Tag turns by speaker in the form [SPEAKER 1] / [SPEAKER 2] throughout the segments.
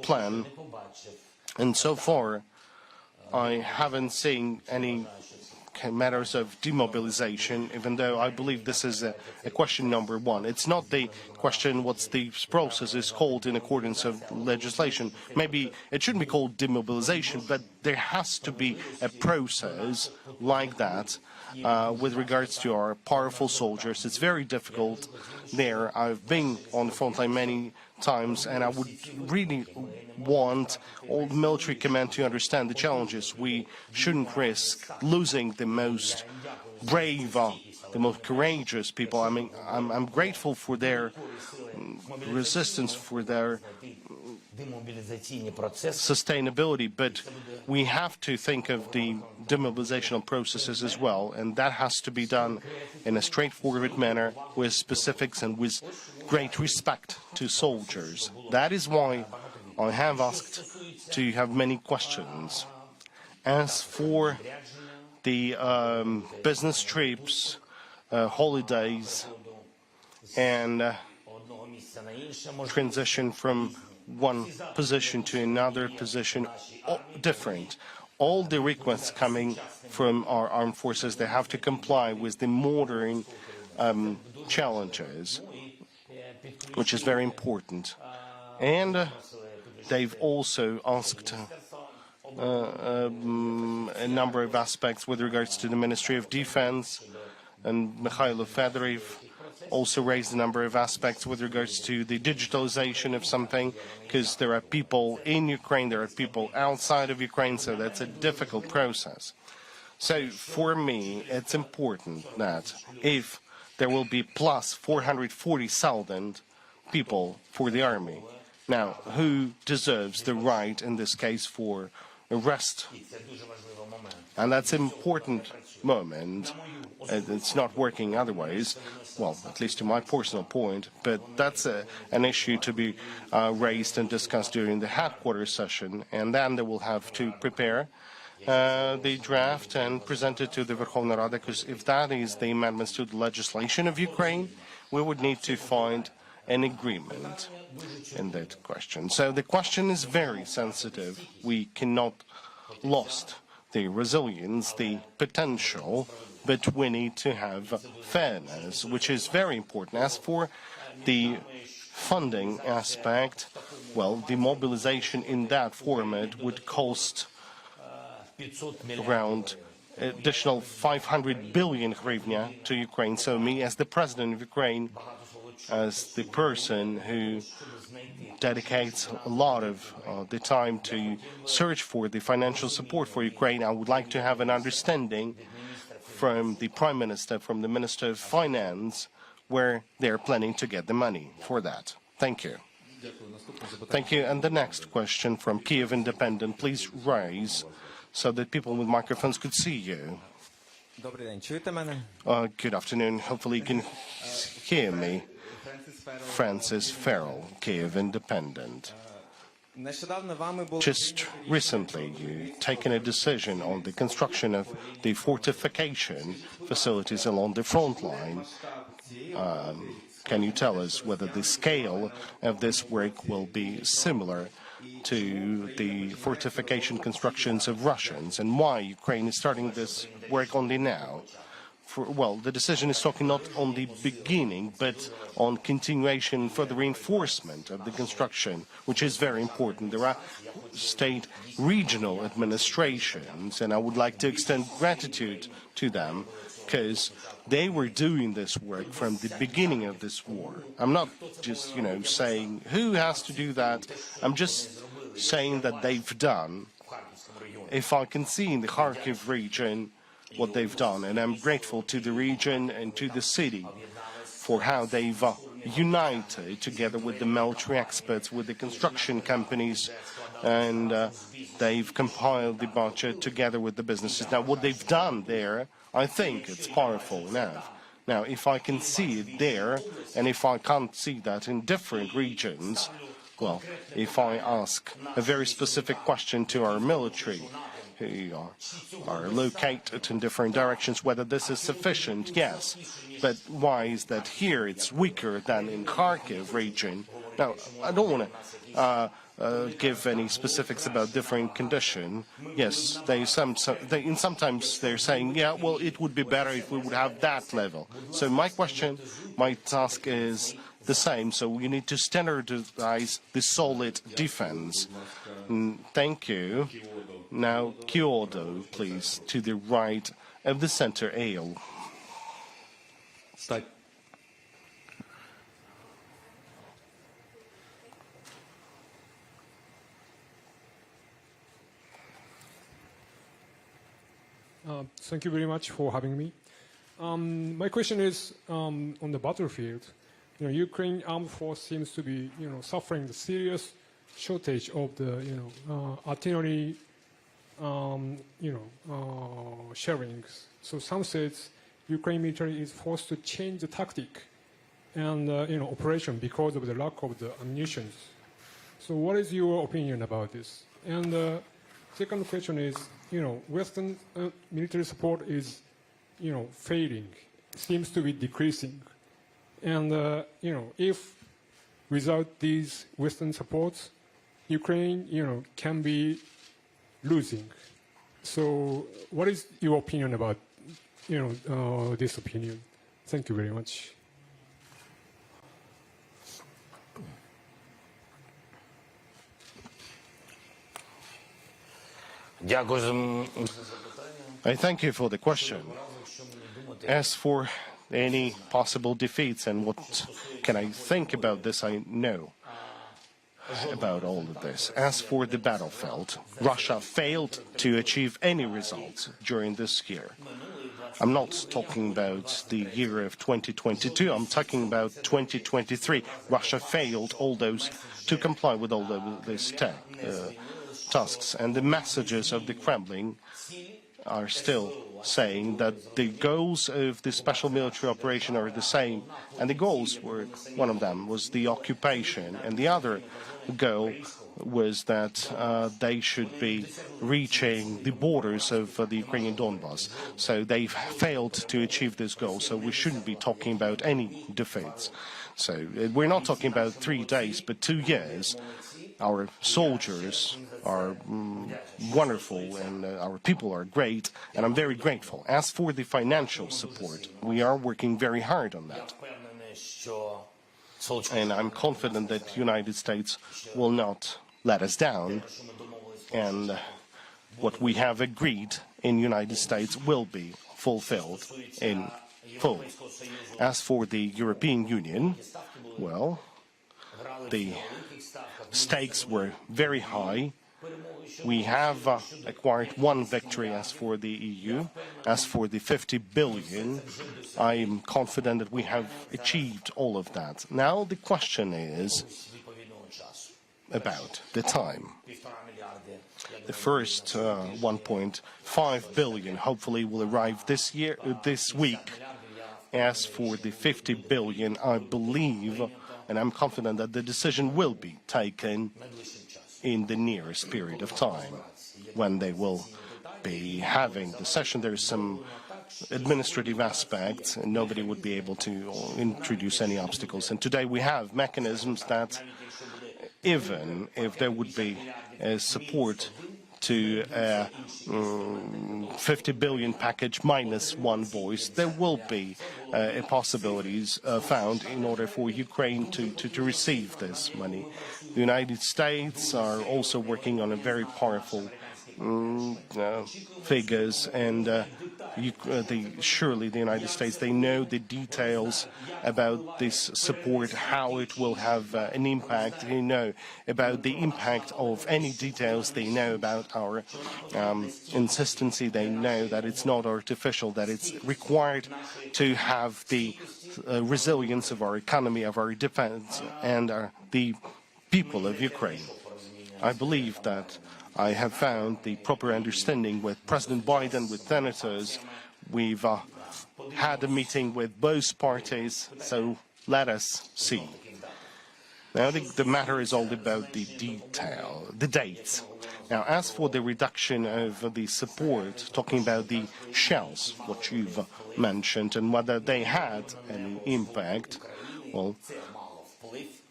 [SPEAKER 1] plan, and so far I haven't seen any matters of demobilization, even though I believe this is a question number one. It's not the question what the process is called in accordance of legislation. Maybe it shouldn't be called demobilization, but there has to be a process like that with regards to our powerful soldiers. It's very difficult there. I've been on the front line many times, and I would really want all military command to understand the challenges. We shouldn't risk losing the most brave, the most courageous people. I mean, I'm grateful for their resistance, for their sustainability, but we have to think of the demobilizational processes as well, and that has to be done in a straightforward manner with specifics and with great respect to soldiers. That is why I have asked to have many questions. As for the business trips, holidays, and transition from one position to another position, different. All the requests coming from our armed forces, they have to comply with the modern challenges, which is very important. And they've also asked a number of aspects with regards to the Ministry of Defense, and Mikhailo Fedorev also raised a number of aspects with regards to the digitalization of something, because there are people in Ukraine, there are people outside of Ukraine, so that's a difficult process. So for me, it's important that if there will be plus 440,000 people for the army, now who deserves the right in this case for arrest? And that's an important moment. It's not working otherwise, well, at least to my personal point, but that's an issue to be raised and discussed during the headquarters session, and then they will have to prepare the draft and present it to the Verkhovna Rada, because if that is the amendments to the legislation of Ukraine, we would need to find an agreement in that question. So the question is very sensitive. We cannot lose the resilience, the potential, but we need to have fairness, which is very important. As for the funding aspect, well, the mobilization in that format would cost around additional 500 billion hryvnia to Ukraine. So me, as the president of Ukraine, as the person who dedicates a lot of the time to search for the financial support for Ukraine, I would like to have an understanding from the Prime Minister, from the Minister of Finance, where they're planning to get the money for that. Thank you. Thank you. And the next question from Kiev Independent, please rise so that people with microphones could see you. Good afternoon. Hopefully you can hear me. Francis Farrell, Kiev Independent. Just recently, you've taken a decision on the construction of the fortification facilities along the front line. Can you tell us whether the scale of this work will be similar to the fortification constructions of Russians, and why Ukraine is starting this work only now? Well, the decision is talking not on the beginning, but on continuation for the reinforcement of the construction, which is very important. There are state regional administrations, and I would like to extend gratitude to them, because they were doing this work from the beginning of this war. I'm not just, saying who has to do that. I'm just saying that they've done. If I can see in the Kharkiv region what they've done, and I'm grateful to the region and to the city for how they've united together with the military experts, with the construction companies, and they've compiled the budget together with the businesses. Now, what they've done there, I think it's powerful enough. Now, if I can see it there, and if I can't see that in different regions, well, if I ask a very specific question to our military, who are located in different directions, whether this is sufficient, yes. But why is that here it's weaker than in Kharkiv region? Now, I don't want to give any specifics about different condition. Yes, sometimes they're saying, yeah, well, it would be better if we would have that level. So my task is the same. So we need to standardize the solid defense. Thank you. Now, Kyoto, please, to the right of the center aisle.
[SPEAKER 2] Thank you very much for having me. My question is on the battlefield. Ukraine armed force seems to be, suffering the serious shortage of the, artillery, sharings. So some says Ukraine military is forced to change the tactic and, operation because of the lack of the ammunition. So what is your opinion about this? And the second question is, Western military support is, failing, seems to be decreasing. And, if without these Western supports, Ukraine, can be losing. So what is your opinion about, this opinion? Thank you very much.
[SPEAKER 1] I thank you for the question. As for any possible defeats and what can I think about this, I know about all of this. As for the battlefield, Russia failed to achieve any results during this year. I'm not talking about the year of 2022, I'm talking about 2023. Russia failed to comply with all these tasks, and the messages of the Kremlin are still saying that the goals of the special military operation are the same, and the goals were, one of them was the occupation, and the other goal was that they should be reaching the borders of the Ukrainian Donbas. So they've failed to achieve this goal, so we shouldn't be talking about any defeats. So we're not talking about 3 days, but 2 years. Our soldiers are wonderful, and our people are great, and I'm very grateful. As for the financial support, we are working very hard on that. And I'm confident that the United States will not let us down, and what we have agreed in the United States will be fulfilled in full. As for the European Union, well, the stakes were very high. We have acquired one victory as for the EU. As for the 50 billion, I am confident that we have achieved all of that. Now the question is about the time. The first 1.5 billion hopefully will arrive this week. As for the 50 billion, I believe, and I'm confident that the decision will be taken in the nearest period of time when they will be having the session. There is some administrative aspects, and nobody would be able to introduce any obstacles. And today we have mechanisms that, even if there would be support to a 50 billion package minus one voice, there will be possibilities found in order for Ukraine to receive this money. The United States are also working on a very powerful figures, and surely the United States, they know the details about this support, how it will have an impact. They know about the impact of any details. They know about our insistency. They know that it's not artificial, that it's required to have the resilience of our economy, of our defense, and the people of Ukraine. I believe that I have found the proper understanding with President Biden, with senators. We've had a meeting with both parties, so let us see. Now, the matter is all about the detail, the dates. Now, as for the reduction of the support, talking about the shells, what you've mentioned, and whether they had any impact, well,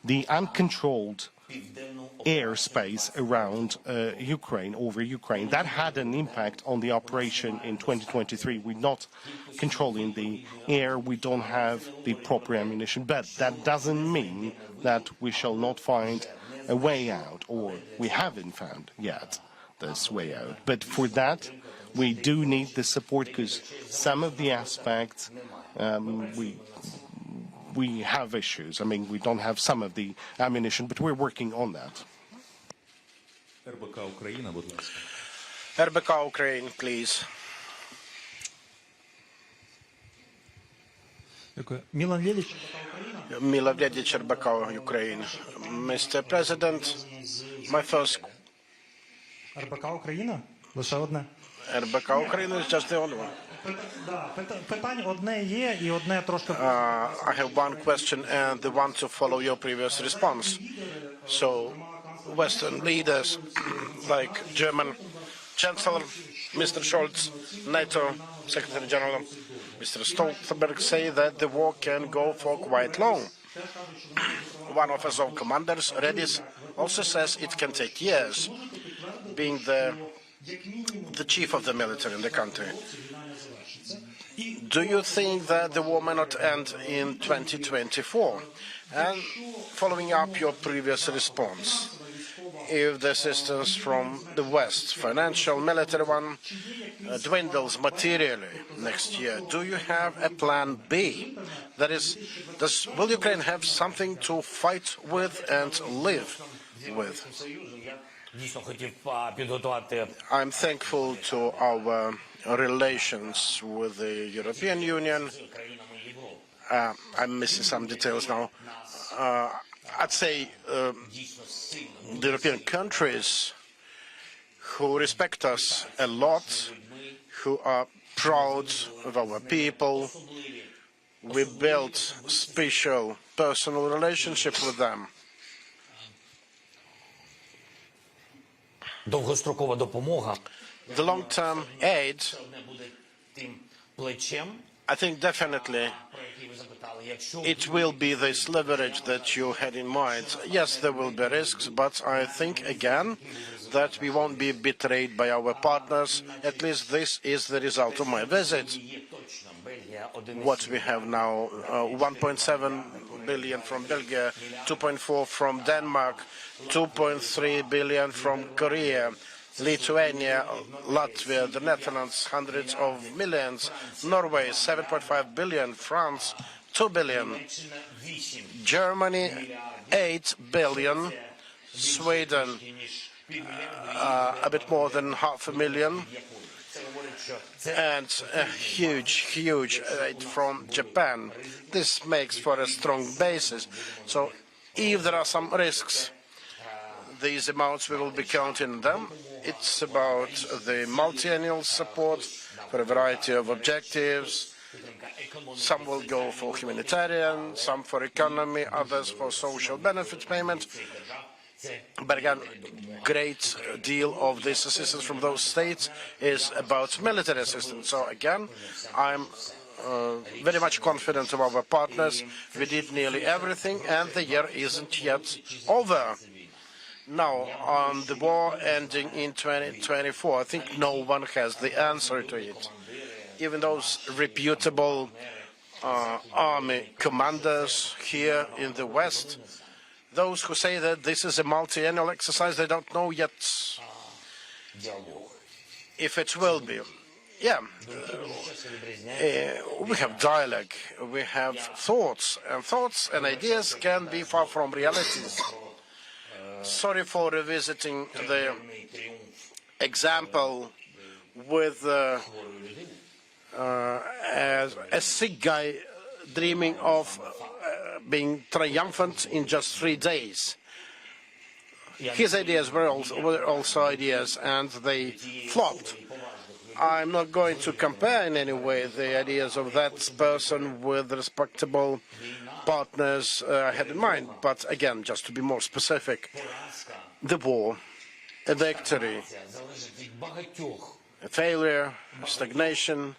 [SPEAKER 1] the uncontrolled airspace around Ukraine, over Ukraine. That had an impact on the operation in 2023. We're not controlling the air, we don't have the proper ammunition, but that doesn't mean that we shall not find a way out, or we haven't found yet this way out. But for that, we do need the support, because some of the aspects we have issues. I mean, we don't have some of the ammunition, but we're working on that.
[SPEAKER 3] РБК Україна, будь ласка.
[SPEAKER 4] РБК Ukraine, please.
[SPEAKER 3] Дякую. Мілан Лєвіч,
[SPEAKER 4] Milan Ledic, РБК Ukraine. Mr. President, my first
[SPEAKER 3] РБК Україна? Лише одне.
[SPEAKER 4] РБК Ukraine is just the only one.
[SPEAKER 3] Питань одне є і одне трошки...
[SPEAKER 4] I have one question and the one to follow your previous response. So, Western leaders like German Chancellor, Mr. Scholz, NATO Secretary General, Mr. Stoltenberg say that the war can go for quite long. One of Azov commanders, Redis, also says it can take years, being the chief of the military in the country. Do you think that the war may not end in 2024? And following up your previous response, if the assistance from the West, financial, military one, dwindles materially next year, do you have a plan B? That is, will Ukraine have something to fight with and live with? I'm thankful to our relations with the European Union. I'm missing some details now. I'd say the European countries who respect us a lot, who are proud of our people. We built special personal relationship with them.
[SPEAKER 5] Довгострокова допомога.
[SPEAKER 4] The long-term aid, I think definitely it will be this leverage that you had in mind. Yes, there will be risks, but I think again that we won't be betrayed by our partners. At least this is the result of my visit. What we have now, 1.7 billion from Belgium, 2.4 from Denmark, 2.3 billion from Korea, Lithuania, Latvia, the Netherlands, hundreds of millions, Norway, 7.5 billion, France, 2 billion, Germany, 8 billion, Sweden, a bit more than 500,000, and a huge aid from Japan. This makes for a strong basis. So if there are some risks, these amounts we will be counting them. It's about the multi-annual support for a variety of objectives. Some will go for humanitarian, some for economy, others for social benefit payment. But again, great deal of this assistance from those states is about military assistance. So again, I'm very much confident of our partners. We did nearly everything, and the year isn't yet over. Now, on the war ending in 2024, I think no one has the answer to it. Even those reputable army commanders here in the West, those who say that this is a multi-annual exercise, they don't know yet if it will be. Yeah, we have dialogue, we have thoughts, and ideas can be far from realities. Sorry for revisiting the example with a sick guy dreaming of being triumphant in just 3 days. His ideas were also ideas, and they flopped. I'm not going to compare in any way the ideas of that person with respectable partners I had in mind. But again, just to be more specific, the war, a victory, a failure, a stagnation,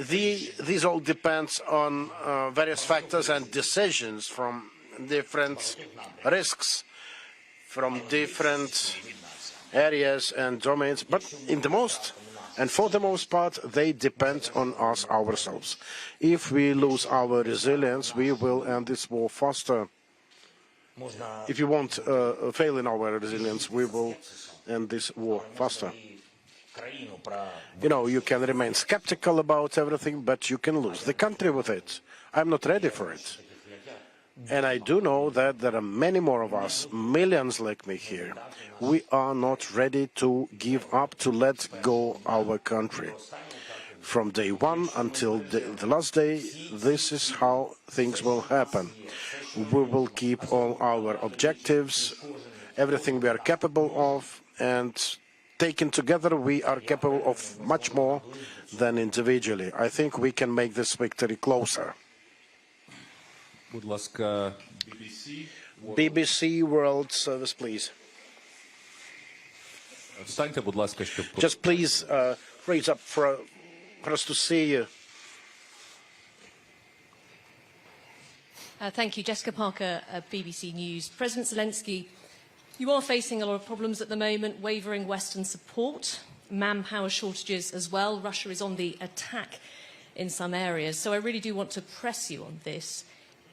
[SPEAKER 4] these all depends on various factors and decisions from different risks from different areas and domains, but for the most part, they depend on us ourselves. If we lose our resilience, we will end this war faster. If you won't fail in our resilience, we will end this war faster. You know, you can remain skeptical about everything, but you can lose the country with it. I'm not ready for it. And I do know that there are many more of us, millions like me here. We are not ready to give up, to let go our country. From day one until the last day, this is how things will happen. We will keep all our objectives, everything we are capable of, and taken together, we are capable of much more than individually. I think we can make this victory closer. BBC World Service, please. Just please raise up for us to see you.
[SPEAKER 5] Thank you. Jessica Parker, BBC News. President Zelensky, you are facing a lot of problems at the moment, wavering Western support, manpower shortages as well. Russia is on the attack in some areas. So I really do want to press you on this.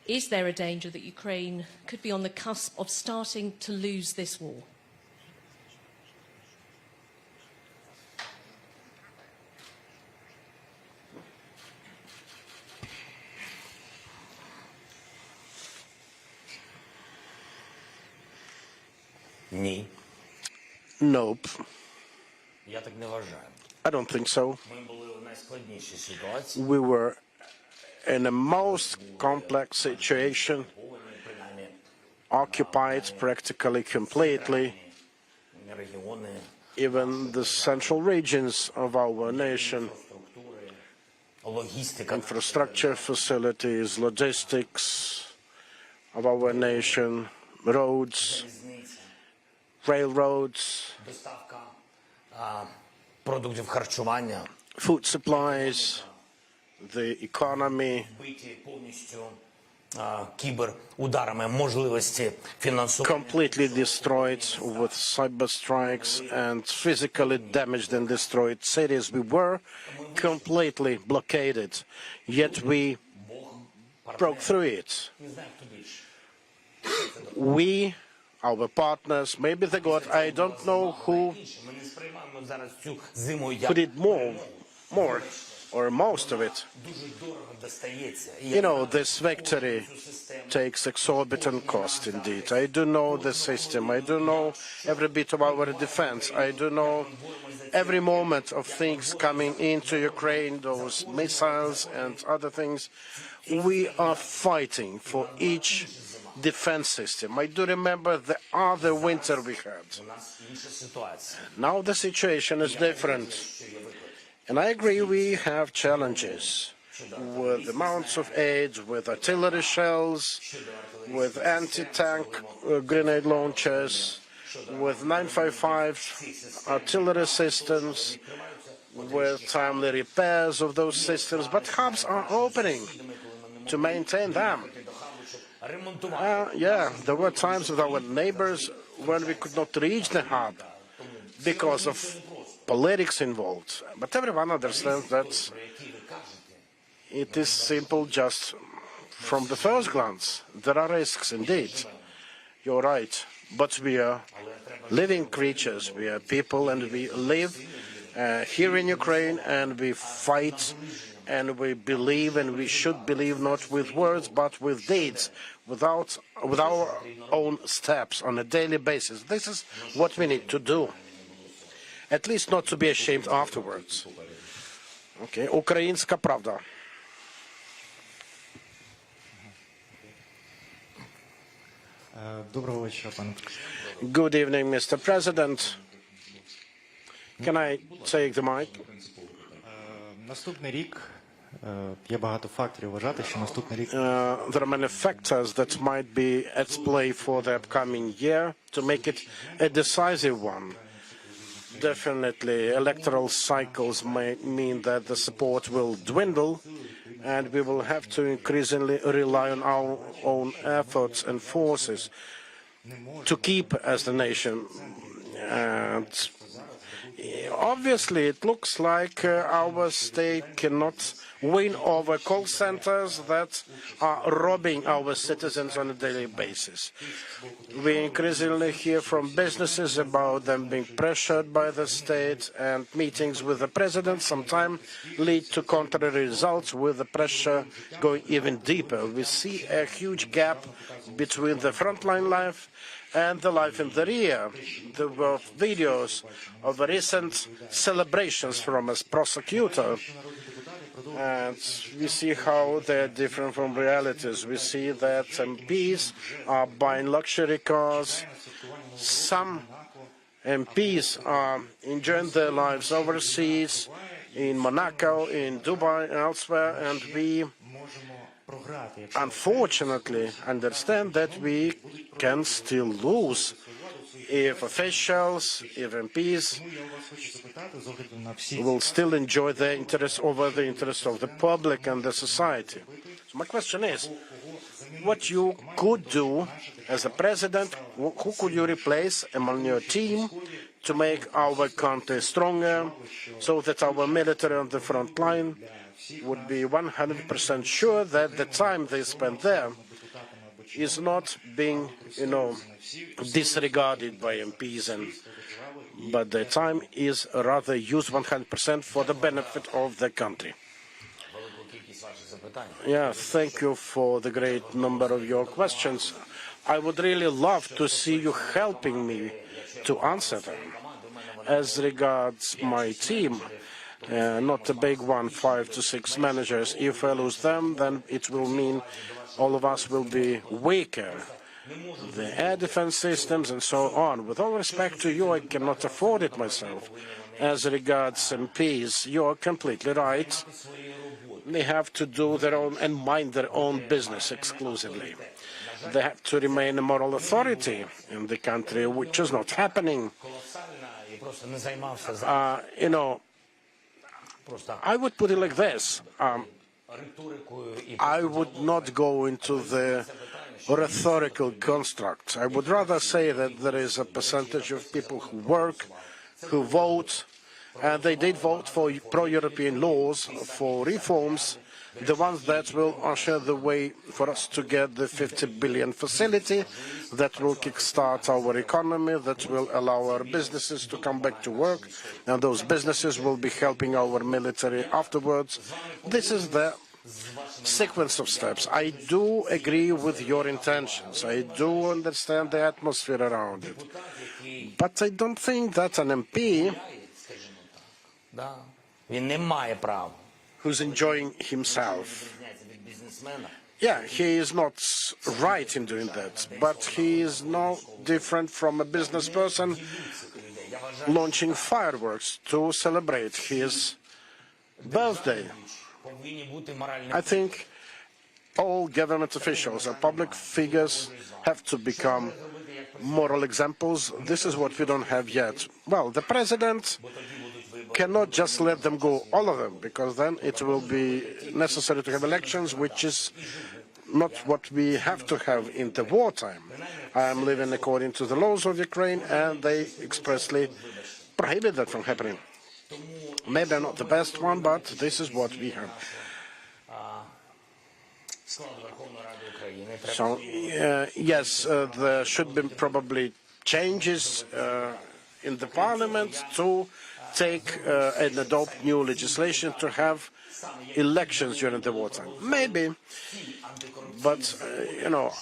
[SPEAKER 5] Is there a danger that Ukraine could be on the cusp of starting to lose this war?
[SPEAKER 4] Nope. I don't think so. We were in a most complex situation, occupied practically completely. Even the central regions of our nation, infrastructure facilities, logistics of our nation, roads, railroads, food supplies, the economy, completely destroyed with cyber strikes and physically damaged and destroyed cities. We were completely blockaded, yet we broke through it. We, our partners, maybe the God, I don't know who did more or most of it. You know, this victory takes exorbitant cost indeed. I do know the system. I do know every bit of our defense. I do know every moment of things coming into Ukraine, those missiles and other things. We are fighting for each defense system. I do remember the other winter we had. Now the situation is different. And I agree we have challenges with amounts of aid, with artillery shells, with anti-tank grenade launchers, with 955 artillery systems, with timely repairs of those systems. But hubs are opening to maintain them. There were times with our neighbors when we could not reach the hub because of politics involved. But everyone understands that it is simple just from the first glance. There are risks indeed. You're right. But we are living creatures. We are people and we live here in Ukraine and we fight and we believe and we should believe not with words but with deeds, with our own steps on a daily basis. This is what we need to do. At least not to be ashamed afterwards. Okay, Українська правда. Good evening, Mr. President. Can I take the mic? There are many factors that might be at play for the upcoming year to make it a decisive one. Definitely, electoral cycles may mean that the support will dwindle, and we will have to increasingly rely on our own efforts and forces to keep as the nation. And obviously, it looks like our state cannot win over call centers that are robbing our citizens on a daily basis. We increasingly hear from businesses about them being pressured by the state, and meetings with the president sometimes lead to contrary results, with the pressure going even deeper. We see a huge gap between the frontline life and the life in the rear. There were videos of recent celebrations from a prosecutor, and we see how they're different from realities. We see that MPs are buying luxury cars. Some MPs are enjoying their lives overseas, in Monaco, in Dubai, and elsewhere, and we unfortunately understand that we can still lose if officials, if MPs will still enjoy their interests over the interests of the public and the society. So my question is, what you could do as a president, who could you replace among your team to make our country stronger, so that our military on the front line would be 100% sure that the time they spend there is not being, disregarded by MPs, but the time is rather used 100% for the benefit of the country. Yeah, thank you for the great number of your questions. I would really love to see you helping me to answer them. As regards my team, not a big one, 5 to 6 managers. If I lose them, then it will mean all of us will be weaker. The air defense systems and so on. With all respect to you, I cannot afford it myself. As regards MPs, you are completely right. They have to do their own and mind their own business exclusively. They have to remain a moral authority in the country, which is not happening. I would put it like this. I would not go into the rhetorical constructs. I would rather say that there is a percentage of people who work, who vote, and they did vote for pro-European laws, for reforms, the ones that will usher the way for us to get the 50 billion facility that will kickstart our economy, that will allow our businesses to come back to work, and those businesses will be helping our military afterwards. This is the sequence of steps. I do agree with your intentions. I do understand the atmosphere around it. But I don't think that an MP who's enjoying himself, yeah, he is not right in doing that, but he is no different from a business person launching fireworks to celebrate his birthday. I think all government officials and public figures have to become moral examples. This is what we don't have yet. Well, the president cannot just let them go, all of them, because then it will be necessary to have elections, which is not what we have to have in the wartime. I am living according to the laws of Ukraine, and they expressly prohibit that from happening. Maybe I'm not the best one, but this is what we have. So, yes, there should be probably changes in the parliament to take and adopt new legislation to have elections during the wartime. Maybe, but,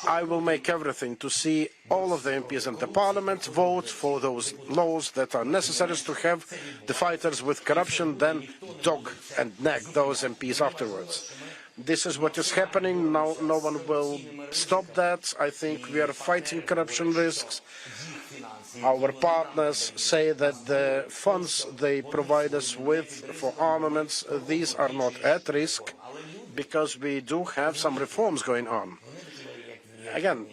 [SPEAKER 4] I will make everything to see all of the MPs in the parliament vote for those laws that are necessary to have the fighters with corruption then dog and neck those MPs afterwards. This is what is happening now. No one will stop that. I think we are fighting corruption risks. Our partners say that the funds they provide us with for armaments, these are not at risk, because we do have some reforms going on. Again,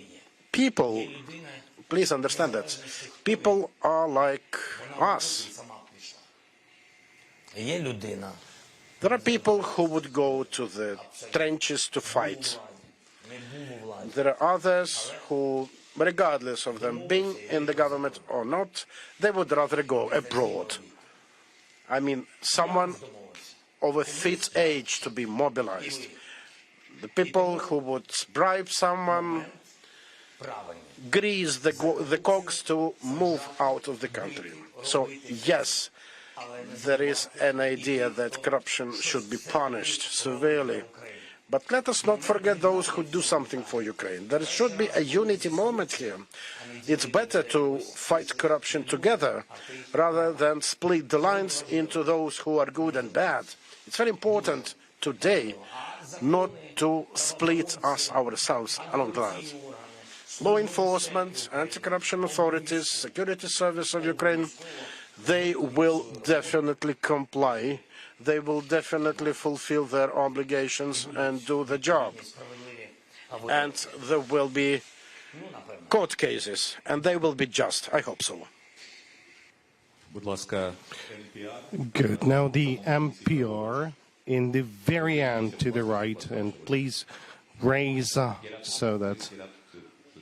[SPEAKER 4] people, please understand that, people are like us. There are people who would go to the trenches to fight. There are others who, regardless of them being in the government or not, they would rather go abroad. I mean, someone of a fit age to be mobilized. The people who would bribe someone, grease the cogs to move out of the country. So, yes, there is an idea that corruption should be punished severely. But let us not forget those who do something for Ukraine. There should be a unity moment here. It's better to fight corruption together rather than split the lines into those who are good and bad. It's very important today not to split us ourselves along the lines. Law enforcement, anti-corruption authorities, security service of Ukraine, they will definitely comply. They will definitely fulfill their obligations and do the job. And there will be court cases, and they will be just. I hope so.
[SPEAKER 1] Good. Now the MPR in the very end to the right, and please raise so that,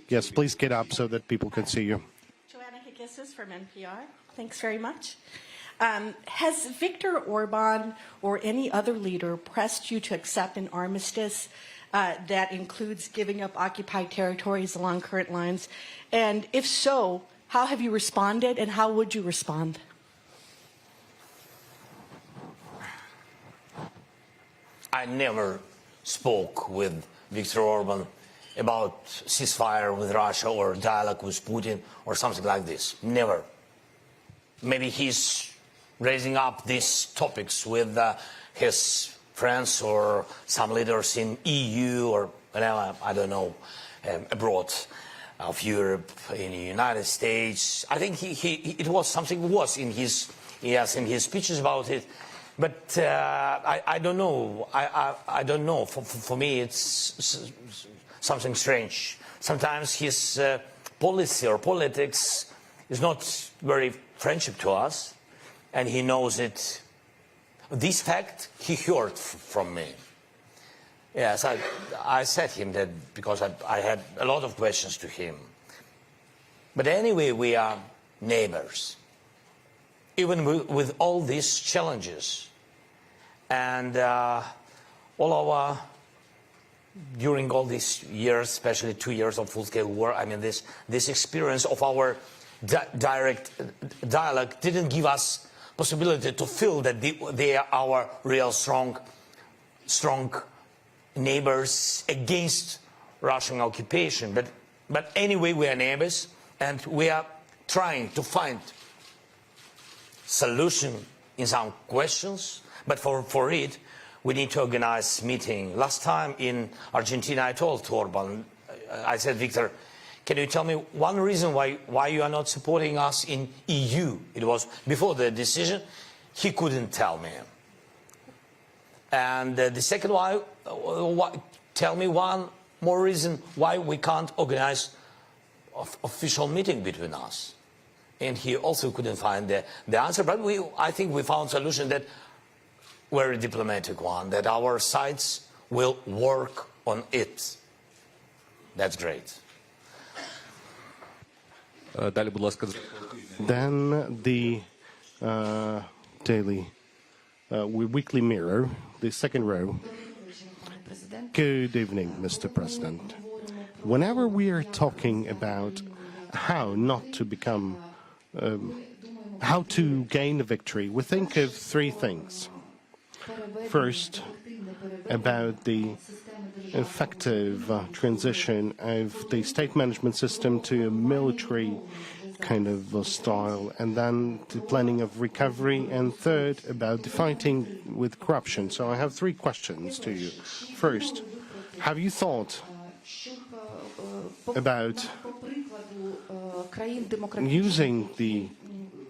[SPEAKER 1] yes, please get up so that people can see you.
[SPEAKER 6] Joanna Higgis from NPR. Thanks very much. Has Viktor Orban or any other leader pressed you to accept an armistice that includes giving up occupied territories along current lines? And if so, how have you responded and how would you respond?
[SPEAKER 7] I never spoke with Viktor Orban about ceasefire with Russia or dialogue with Putin or something like this. Never. Maybe he's raising up these topics with his friends or some leaders in EU or whatever, I don't know, abroad of Europe, in the United States. I think it was something was in his speeches about it. But I don't know. I don't know. For me, it's something strange. Sometimes his policy or politics is not very friendship to us, and he knows it. This fact he heard from me. Yes, I said him that because I had a lot of questions to him. But anyway, we are neighbors. Even with all these challenges and during all these years, especially 2 years of full-scale war, I mean, this experience of our direct dialogue didn't give us possibility to feel that they are our real strong neighbors against Russian occupation. But anyway, we are neighbors, and we are trying to find solution in some questions, but for it we need to organize meeting. Last time in Argentina I told Orban, I said, Viktor, can you tell me one reason why you are not supporting us in EU? It was before the decision. He couldn't tell me. And the second tell me one more reason why we can't organize official meeting between us. And he also couldn't find the answer, but I think we found a solution that very diplomatic one, that our sides will work on it. That's great.
[SPEAKER 1] Then the weekly mirror, the second row. Good evening, Mr. President. Whenever we are talking about how not to become how to gain a victory, we think of three things. First, about the effective transition of the state management system to a military kind of style, and then the planning of recovery, and third, about the fighting with corruption. So I have three questions to you. First, have you thought about using the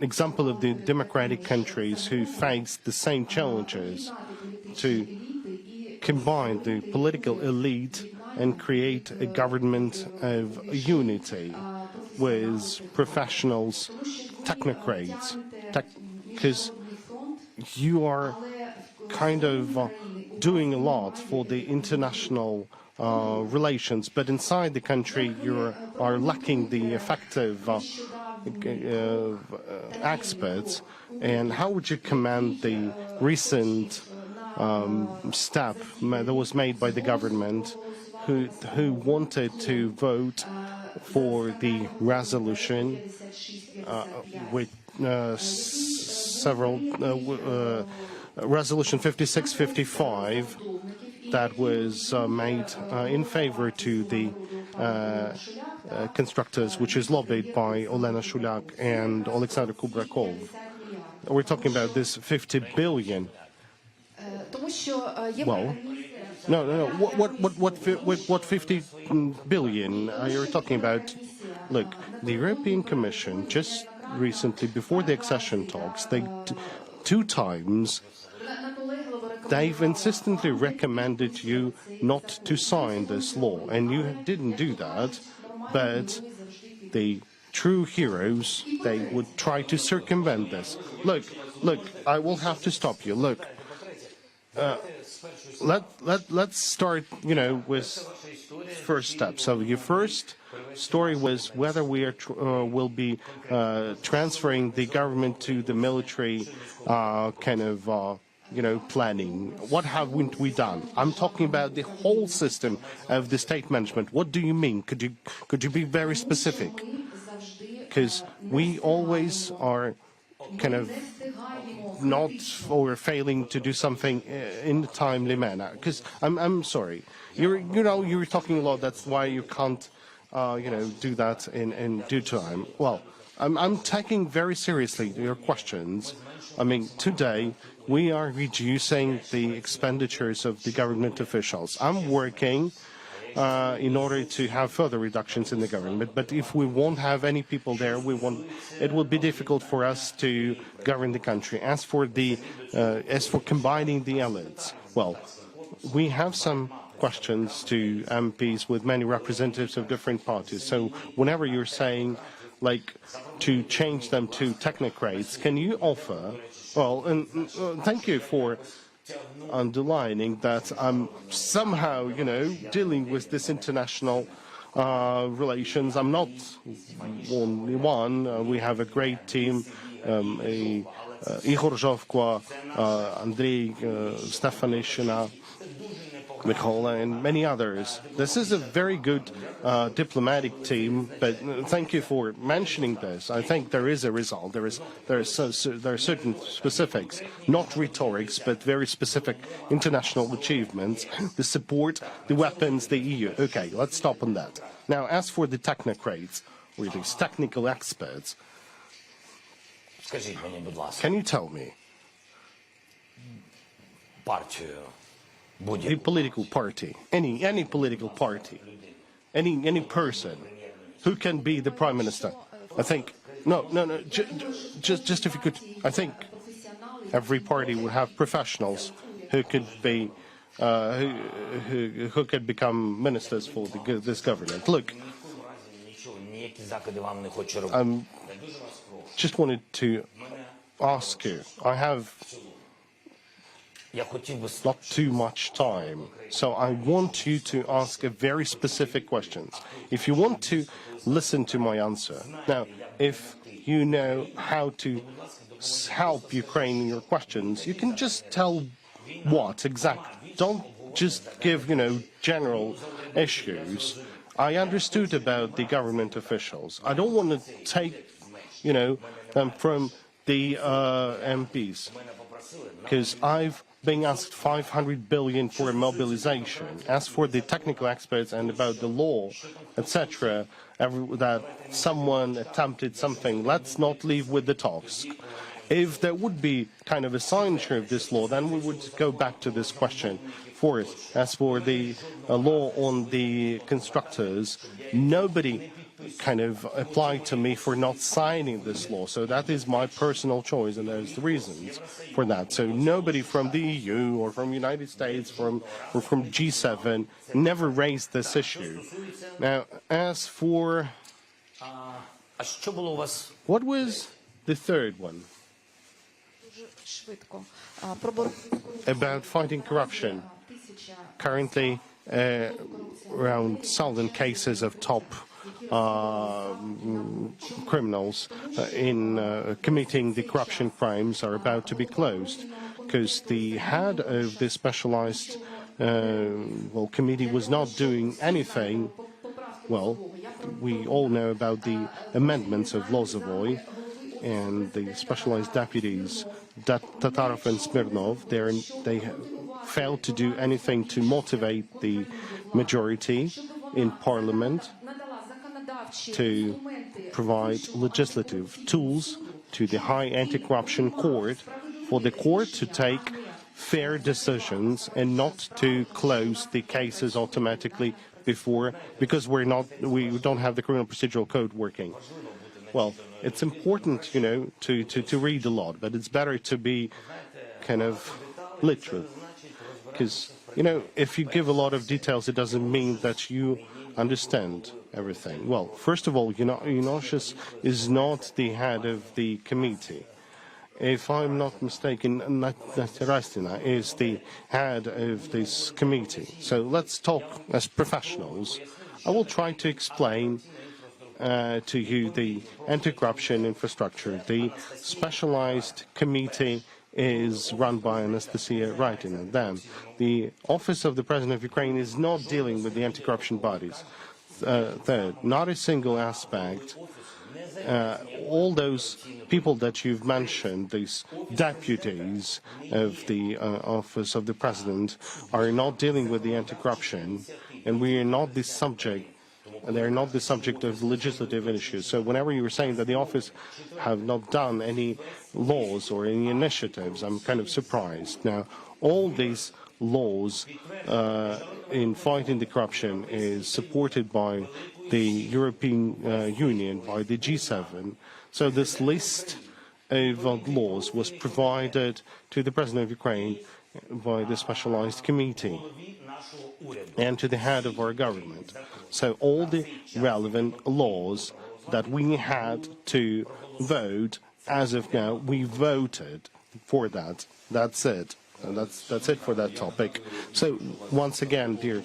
[SPEAKER 1] example of the democratic countries who face the same challenges to combine the political elite and create a government of unity with professionals, technocrats, because you are kind of doing a lot for the international relations, but inside the country you are lacking the effective experts. And how would you commend the recent step that was made by the government, who wanted to vote for the resolution with several resolution 5655 that was made in favor to the constructors, which is lobbied by Olena Shulak and Alexander Kubrakov. We're talking about this 50 billion. Well, no. What 50 billion you're talking about? Look, the European Commission just recently, before the accession talks, they two times they've insistently recommended you not to sign this law, and you didn't do that. But the true heroes, they would try to circumvent this. Look, I will have to stop you. Look, let's start, with first step. So your first story was whether we are will be transferring the government to the military planning. What haven't we done? I'm talking about the whole system of the state management. What do you mean? Could you be very specific? Because we always are not or failing to do something in a timely manner. Because I'm sorry, you're talking a lot. That's why you can't do that in due time. Well, I'm taking very seriously your questions. I mean, today we are reducing the expenditures of the government officials. I'm working in order to have further reductions in the government. But if we won't have any people there, it will be difficult for us to govern the country. As for combining the elites, well, we have some questions to MPs with many representatives of different parties. So whenever you're saying, to change them to technocrats, can you offer? Well, and thank you for underlining that I'm somehow, dealing with this international relations. I'm not only one. We have a great team, Ihor Zhovko, Andrei Stefanishina, Mikola, and many others. This is a very good diplomatic team, but thank you for mentioning this. I think there is a result. There are certain specifics, not rhetorics, but very specific international achievements, the support, the weapons, the EU. Okay, let's stop on that. Now, as for the technocrats, or these technical experts, can you tell me a political party, any political party, any person who can be the prime minister? I think just if you could, I think every party would have professionals who could be who could become ministers for this government. Look, just wanted to ask you. I have not too much time, so I want you to ask a very specific questions. If you want to listen to my answer, now, if you know how to help Ukraine in your questions, you can just tell what exactly. Don't just give, general issues. I understood about the government officials. I don't want to take, them from the MPs, because I've being asked 500 billion for a mobilization. As for the technical experts and about the law, etc., that someone attempted something, let's not leave with the talks. If there would be kind of a signature of this law, then we would go back to this question. As for the law on the constructors, nobody kind of applied to me for not signing this law. So that is my personal choice, and there's the reasons for that. So nobody from the EU or from the United States or from G7 never raised this issue. Now, as for what was the third one? About fighting corruption, currently around 1,000 cases of top criminals in committing the corruption crimes are about to be closed, because the head of the specialized committee was not doing anything. Well, we all know about the amendments of Lozovoy and the specialized deputies, Tatarov and Smirnov. They failed to do anything to motivate the majority in parliament to provide legislative tools to the High Anti-Corruption Court for the court to take fair decisions and not to close the cases automatically because we don't have the criminal procedural code working. Well, it's important, to read a lot, but it's better to be kind of literal, because, if you give a lot of details, it doesn't mean that you understand everything. Well, first of all, Ignatius is not the head of the committee. If I'm not mistaken, Rastina is the head of this committee. So let's talk as professionals. I will try to explain to you the anti-corruption infrastructure. The specialized committee is run by Anastasia Raitina. Then the Office of the President of Ukraine is not dealing with the anti-corruption bodies. Third, not a single aspect. All those people that you've mentioned, these deputies of the Office of the President, are not dealing with the anti-corruption, and we are not the subject. They're not the subject of legislative issues. So whenever you were saying that the office have not done any laws or any initiatives, I'm kind of surprised. Now, all these laws in fighting the corruption is supported by the European Union, by the G7. So this list of laws was provided to the President of Ukraine by the specialized committee and to the head of our government. So all the relevant laws that we had to vote, as of now, we voted for that. That's it. That's it for that topic. So once again, dear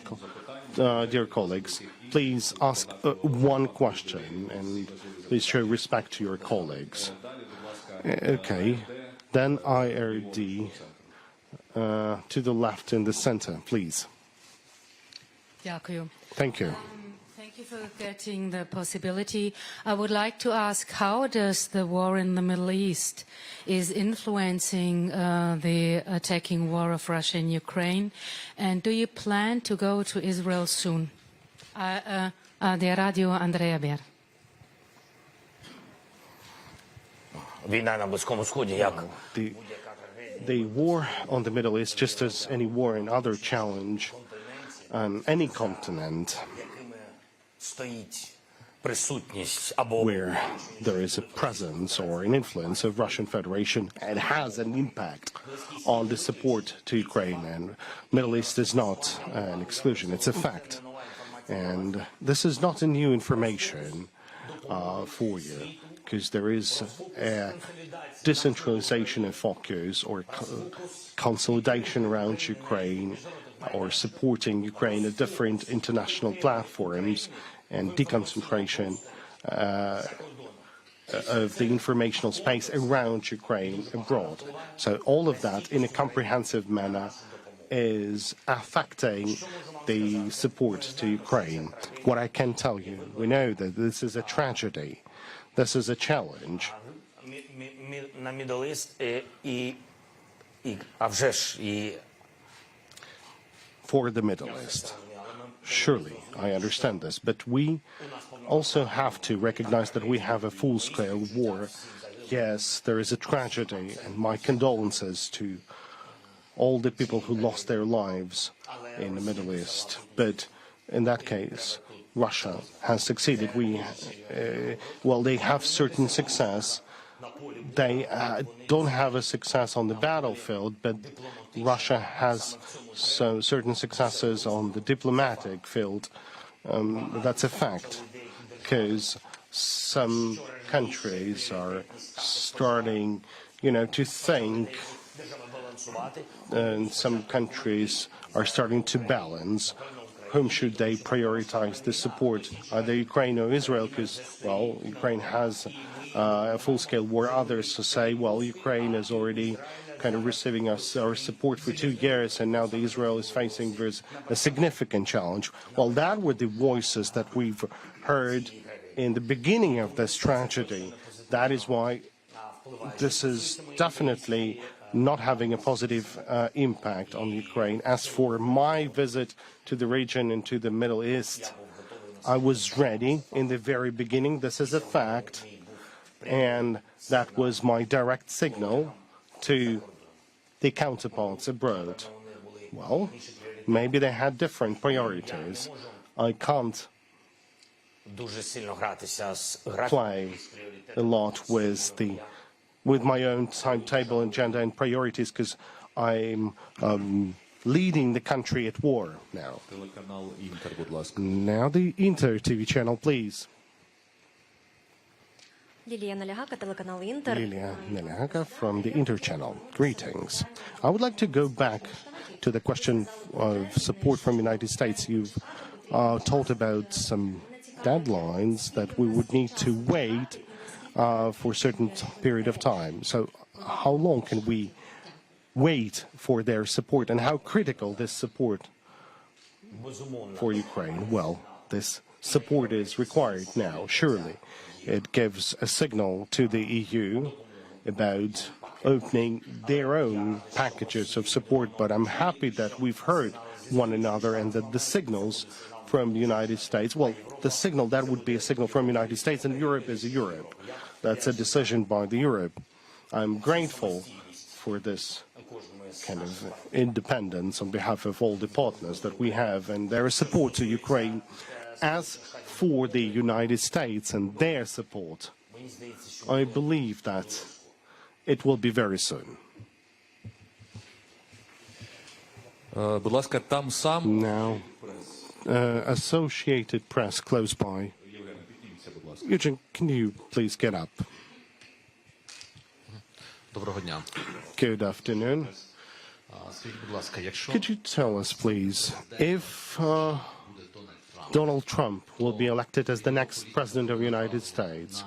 [SPEAKER 1] colleagues, please ask one question and please show respect to your colleagues. Okay. Then IRD to the left in the center, please. Thank you.
[SPEAKER 8] Thank you for getting the possibility. I would like to ask, how does the war in the Middle East is influencing the attacking war of Russia in Ukraine? And do you plan to go to Israel soon? The Radio Andrea Ber.
[SPEAKER 1] The war on the Middle East, just as any war and other challenge on any continent where there is a presence or an influence of Russian Federation, it has an impact on the support to Ukraine, and Middle East is not an exclusion, it's a fact. And this is not a new information for you, because there is a decentralization of focus or consolidation around Ukraine, or supporting Ukraine at different international platforms, and deconcentration of the informational space around Ukraine abroad. So all of that in a comprehensive manner is affecting the support to Ukraine. What I can tell you, we know that this is a tragedy. This is a challenge. For the Middle East. Surely, I understand this, but we also have to recognize that we have a full-scale war. Yes, there is a tragedy, and my condolences to all the people who lost their lives in the Middle East. But in that case, Russia has succeeded. They have certain success. They don't have a success on the battlefield, but Russia has certain successes on the diplomatic field. That's a fact, because some countries are starting to think, and some countries are starting to balance whom should they prioritize the support, either Ukraine or Israel, because, well, Ukraine has a full-scale war. Others say, well, Ukraine is already kind of receiving our support for 2 years, and now the Israel is facing a significant challenge. Well, that were the voices that we've heard in the beginning of this tragedy. That is why this is definitely not having a positive impact on Ukraine. As for my visit to the region and to the Middle East, I was ready in the very beginning. This is a fact. And that was my direct signal to the counterparts abroad. Well, maybe they had different priorities. I can't play a lot with my own timetable, agenda and priorities, because I'm leading the country at war now. Now the Inter TV channel, please.
[SPEAKER 9] Lilia
[SPEAKER 1] Nelehaga from the Inter channel. Greetings. I would like to go back to the question of support from the United States. You've talked about some deadlines that we would need to wait for a certain period of time. So how long can we wait for their support, and how critical this support for Ukraine? Well, this support is required now, surely. It gives a signal to the EU about opening their own packages of support, but I'm happy that we've heard one another and that the signals from the United States, well, the signal, that would be a signal from the United States, and Europe is Europe. That's a decision by the Europe. I'm grateful for this kind of independence on behalf of all the partners that we have and their support to Ukraine. As for the United States and their support, I believe that it will be very soon. Now, Associated Press close by. Eugene, can you please get up? Good afternoon. Could you tell us, please, if Donald Trump will be elected as the next president of the United States,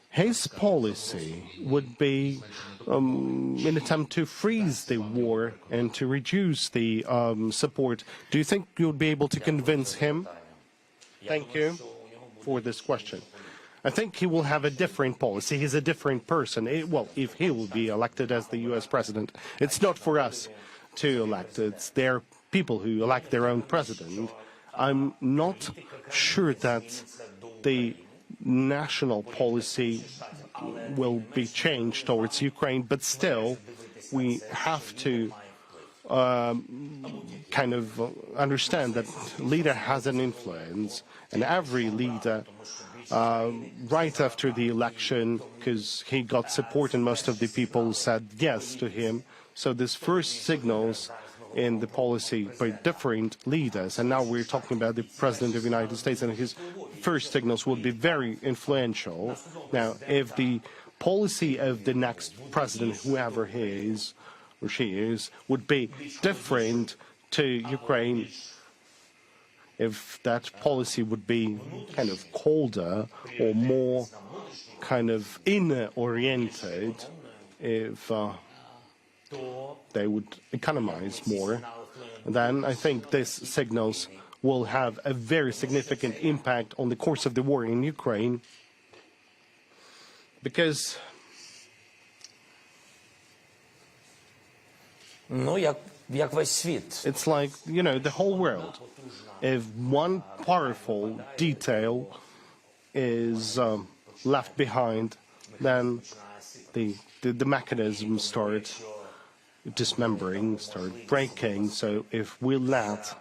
[SPEAKER 1] his policy would be an attempt to freeze the war and to reduce the support. Do you think you'll be able to convince him? Thank you for this question. I think he will have a different policy. He's a different person. Well, if he will be elected as the U.S. president, it's not for us to elect. It's their people who elect their own president. I'm not sure that the national policy will be changed towards Ukraine, but still we have to kind of understand that leader has an influence, and every leader right after the election, because he got support and most of the people said yes to him, so this first signals in the policy by different leaders, and now we're talking about the President of the United States, and his first signals will be very influential. Now, if the policy of the next president, whoever he is or she is, would be different to Ukraine, if that policy would be kind of colder or more kind of inner-oriented, if they would economize more, then I think these signals will have a very significant impact on the course of the war in Ukraine, because it's like, the whole world. If one powerful detail is left behind, then the mechanisms start dismembering, start breaking. So if we let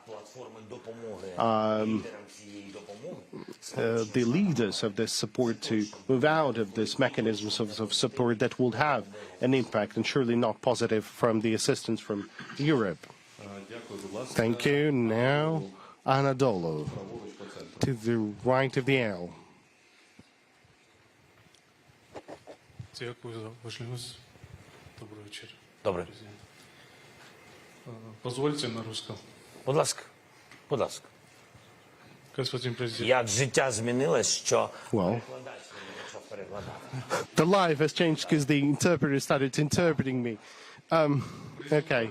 [SPEAKER 1] the leaders of this support to move out of this mechanisms of support, that will have an impact, and surely not positive from the assistance from Europe. Thank you. Now, Anadolu, to the right of the aisle.
[SPEAKER 7] Добре.
[SPEAKER 9] Позвольте на русском.
[SPEAKER 7] Будь ласка. Будь ласка.
[SPEAKER 9] Господин президент.
[SPEAKER 7] Як життя змінилось, що...
[SPEAKER 1] Well, the life has changed because the interpreter started interpreting me. Okay.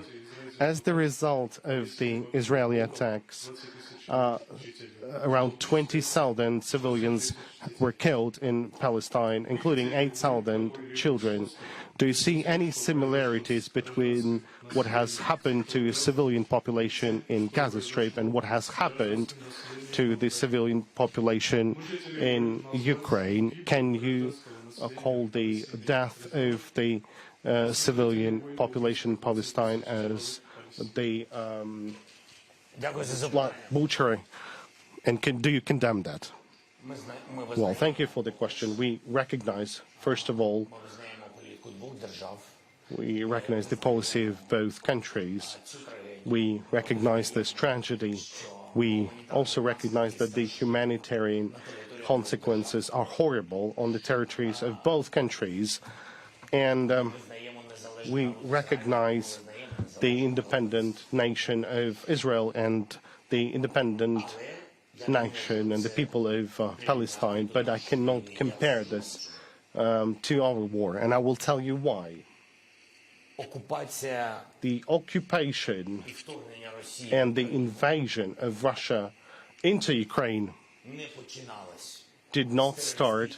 [SPEAKER 1] As the result of the Israeli attacks, around 20,000 civilians were killed in Palestine, including 8,000 children. Do you see any similarities between what has happened to the civilian population in Gaza Strip and what has happened to the civilian population in Ukraine? Can you call the death of the civilian population in Palestine as the butchery? And do you condemn that? Well, thank you for the question. We recognize, first of all, we recognize the policy of both countries. We recognize this tragedy. We also recognize that the humanitarian consequences are horrible on the territories of both countries. And we recognize the independent nation of Israel and the independent nation and the people of Palestine. But I cannot compare this to our war, and I will tell you why. The occupation and the invasion of Russia into Ukraine did not start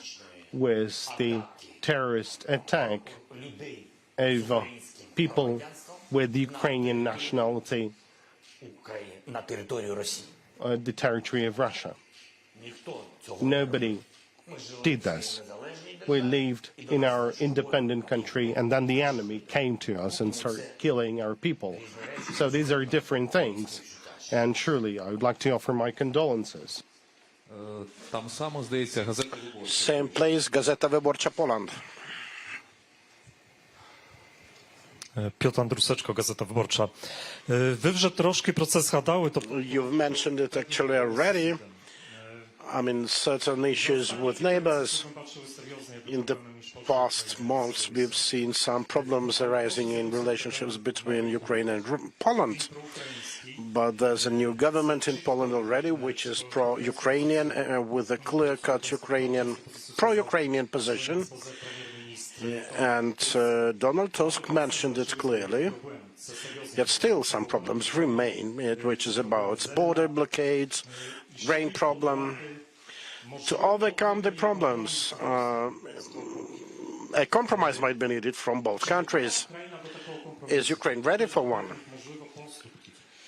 [SPEAKER 1] with the terrorist attack of people with Ukrainian nationality on the territory of Russia. Nobody did this. We lived in our independent country, and then the enemy came to us and started killing our people. So these are different things, and surely I would like to offer my condolences.
[SPEAKER 4] Same place, Gazeta Wyborcza Poland.
[SPEAKER 10] Piotr Andruseczko, Gazeta Wyborcza. Ви вже трошки про це згадали.
[SPEAKER 4] You've mentioned it actually already. I mean, certain issues with neighbors. In the past months, we've seen some problems arising in relationships between Ukraine and Poland. But there's a new government in Poland already, which is pro-Ukrainian, with a clear-cut pro-Ukrainian position. And Donald Tusk mentioned it clearly. Yet still some problems remain, which is about border blockades, grain problem. To overcome the problems, a compromise might be needed from both countries. Is Ukraine ready for one?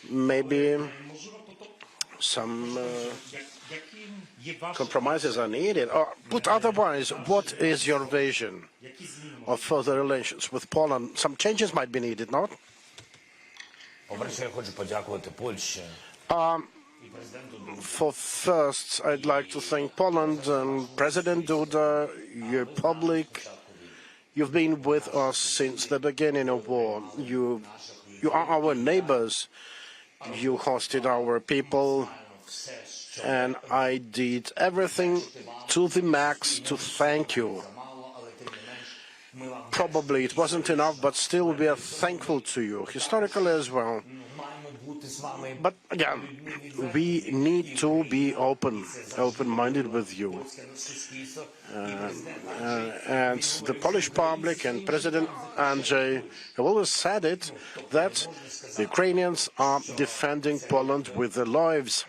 [SPEAKER 4] Maybe some compromises are needed. Or put otherwise, what is your vision of further relations with Poland? Some changes might be needed, not? For first, I'd like to thank Poland and President Duda, your public. You've been with us since the beginning of war. You are our neighbors. You hosted our people, and I did everything to the max to thank you. Probably it wasn't enough, but still we are thankful to you, historically as well. But again, we need to be open-minded with you. And the Polish public and President Andrzej have always said it, that the Ukrainians are defending Poland with their lives.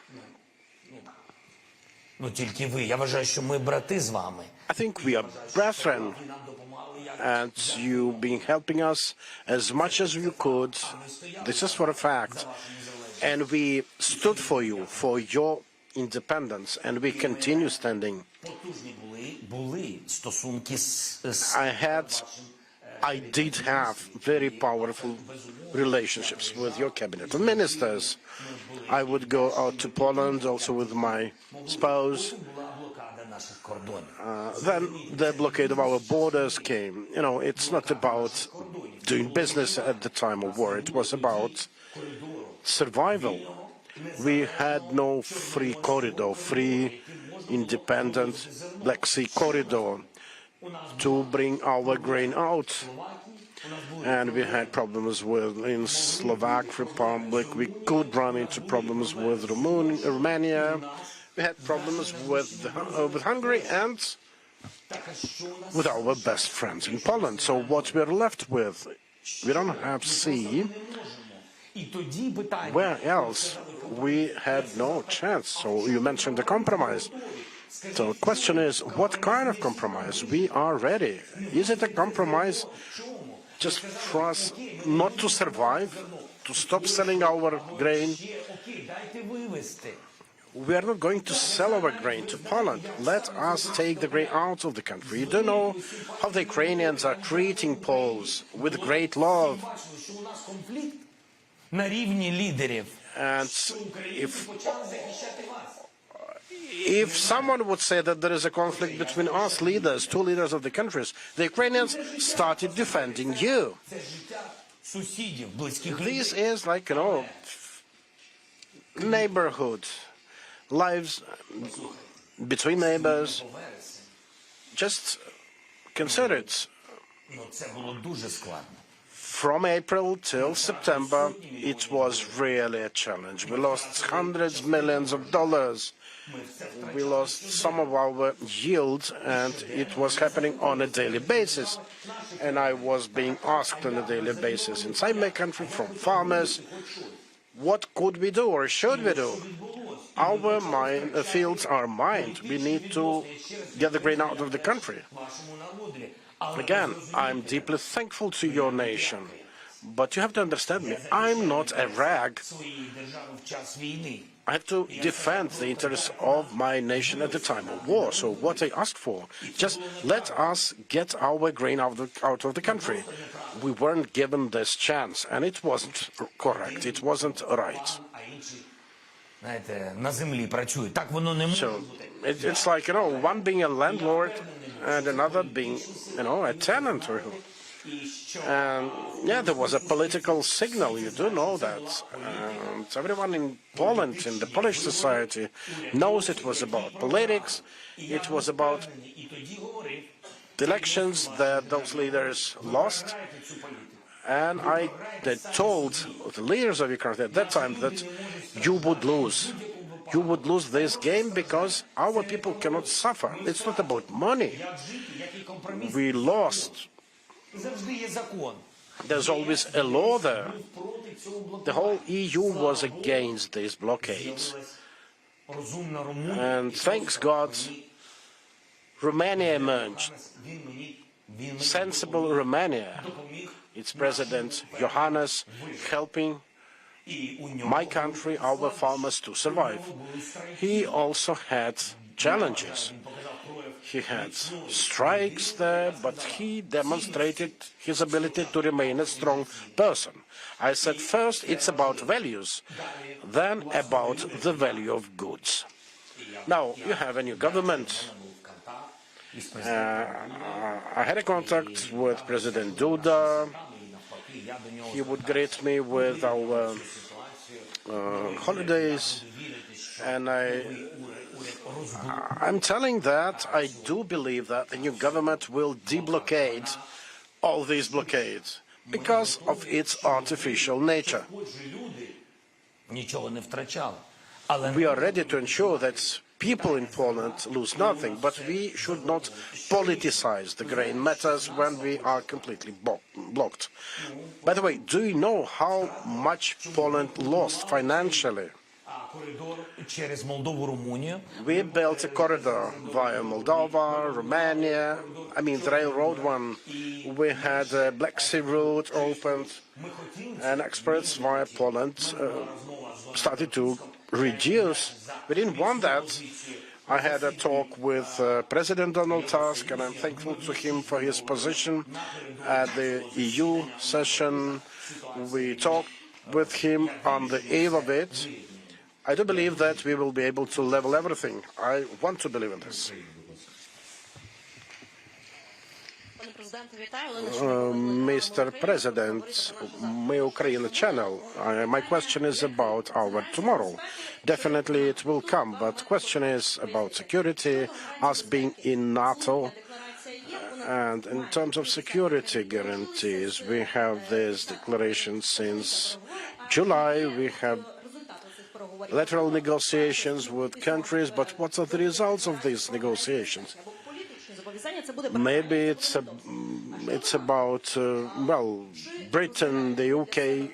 [SPEAKER 4] I think we are brethren, and you've been helping us as much as you could. This is for a fact. And we stood for you, for your independence, and we continue standing. I did have very powerful relationships with your cabinet of ministers. I would go out to Poland also with my spouse. Then the blockade of our borders came. You know, it's not about doing business at the time of war. It was about survival. We had no free corridor, free, independent Black Sea corridor to bring our grain out. and we had problems in Slovak Republic. We could run into problems with Romania. We had problems with Hungary and with our best friends in Poland. So what we're left with, we don't have sea. Where else? We had no chance. So you mentioned the compromise. So the question is, what kind of compromise? We are ready. Is it a compromise just for us not to survive, to stop selling our grain? We are not going to sell our grain to Poland. Let us take the grain out of the country. You don't know how the Ukrainians are treating Poles with great love. And if someone would say that there is a conflict between us leaders, two leaders of the countries, the Ukrainians started defending you. This is like, neighborhood lives between neighbors. Just consider it. From April till September, it was really a challenge. We lost hundreds of millions of dollars. We lost some of our yield, and it was happening on a daily basis. And I was being asked on a daily basis inside my country from farmers, what could we do or should we do? Our fields are mined. We need to get the grain out of the country. Again, I'm deeply thankful to your nation, but you have to understand me. I'm not a rag. I have to defend the interests of my nation at the time of war. So what I asked for, just let us get our grain out of the country. We weren't given this chance, and it wasn't correct. It wasn't right. So it's like, one being a landlord and another being, a tenant. And yeah, there was a political signal, you do know that. And everyone in Poland, in the Polish society, knows it was about politics. It was about the elections that those leaders lost. And I told the leaders of Ukraine at that time that you would lose. You would lose this game because our people cannot suffer. It's not about money. We lost. There's always a law there. The whole EU was against these blockades. And thanks God, Romania emerged. Sensible Romania. Its president, Johannes, helping my country, our farmers, to survive. He also had challenges. He had strikes there, but he demonstrated his ability to remain a strong person. I said first it's about values, then about the value of goods. Now, you have a new government. I had a contact with President Duda. He would greet me with our holidays, and I'm telling that I do believe that the new government will deblockade all these blockades because of its artificial nature. We are ready to ensure that people in Poland lose nothing, but we should not politicize the grain matters when we are completely blocked. By the way, do you know how much Poland lost financially? We built a corridor via Moldova, Romania, the railroad one. We had a Black Sea route opened, and exports via Poland started to reduce. We didn't want that. I had a talk with President Donald Tusk, and I'm thankful to him for his position at the EU session. We talked with him on the eve of it. I do believe that we will be able to level everything. I want to believe in this. Mr. President, my Ukraine channel. My question is about our tomorrow. Definitely it will come, but the question is about security, us being in NATO, And in terms of security guarantees, we have this declaration since July. We have bilateral negotiations with countries, but what are the results of these negotiations? Maybe it's about, well, Britain, the UK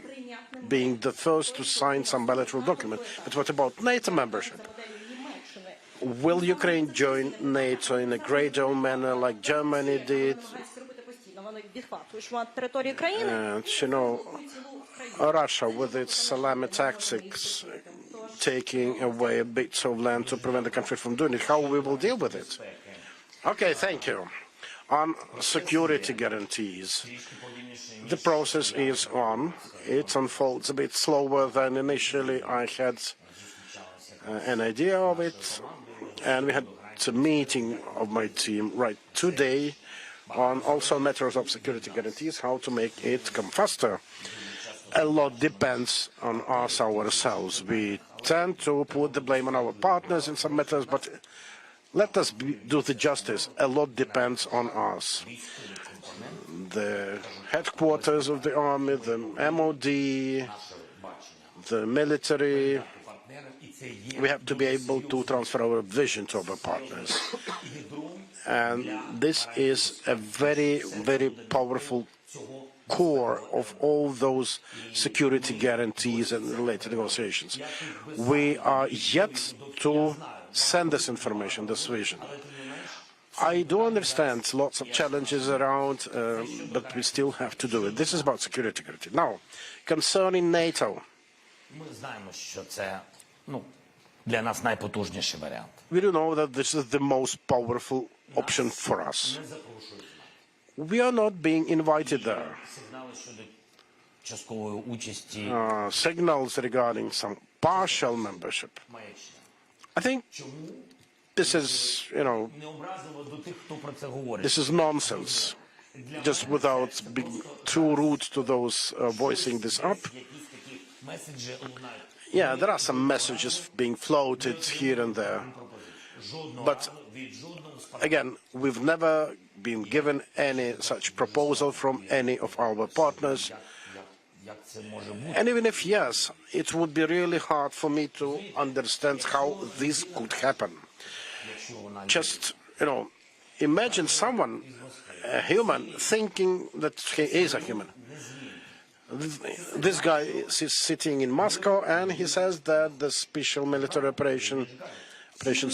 [SPEAKER 4] being the first to sign some bilateral document. But what about NATO membership? Will Ukraine join NATO in a gradual manner like Germany did? And, you know, Russia, with its salami tactics, taking away bits of land to prevent the country from doing it, how we will deal with it? Okay, thank you. On security guarantees, the process is on. It unfolds a bit slower than initially I had an idea of it. And we had a meeting of my team right today on also matters of security guarantees, how to make it come faster. A lot depends on us ourselves. We tend to put the blame on our partners in some matters, but let us do the justice. A lot depends on us. The headquarters of the army, the MOD, the military, we have to be able to transfer our vision to our partners. And this is a very, very powerful core of all those security guarantees and related negotiations. We are yet to send this information, this vision. I do understand lots of challenges around, but we still have to do it. This is about security guarantee. Now, concerning NATO, we do know that this is the most powerful option for us. We are not being invited there. Signals regarding some partial membership. I think this is, this is nonsense. Just without being too rude to those voicing this up. Yeah, there are some messages being floated here and there. But again, we've never been given any such proposal from any of our partners. And even if yes, it would be really hard for me to understand how this could happen. Just, imagine someone, a human, thinking that he is a human. This guy is sitting in Moscow and he says that the special military operations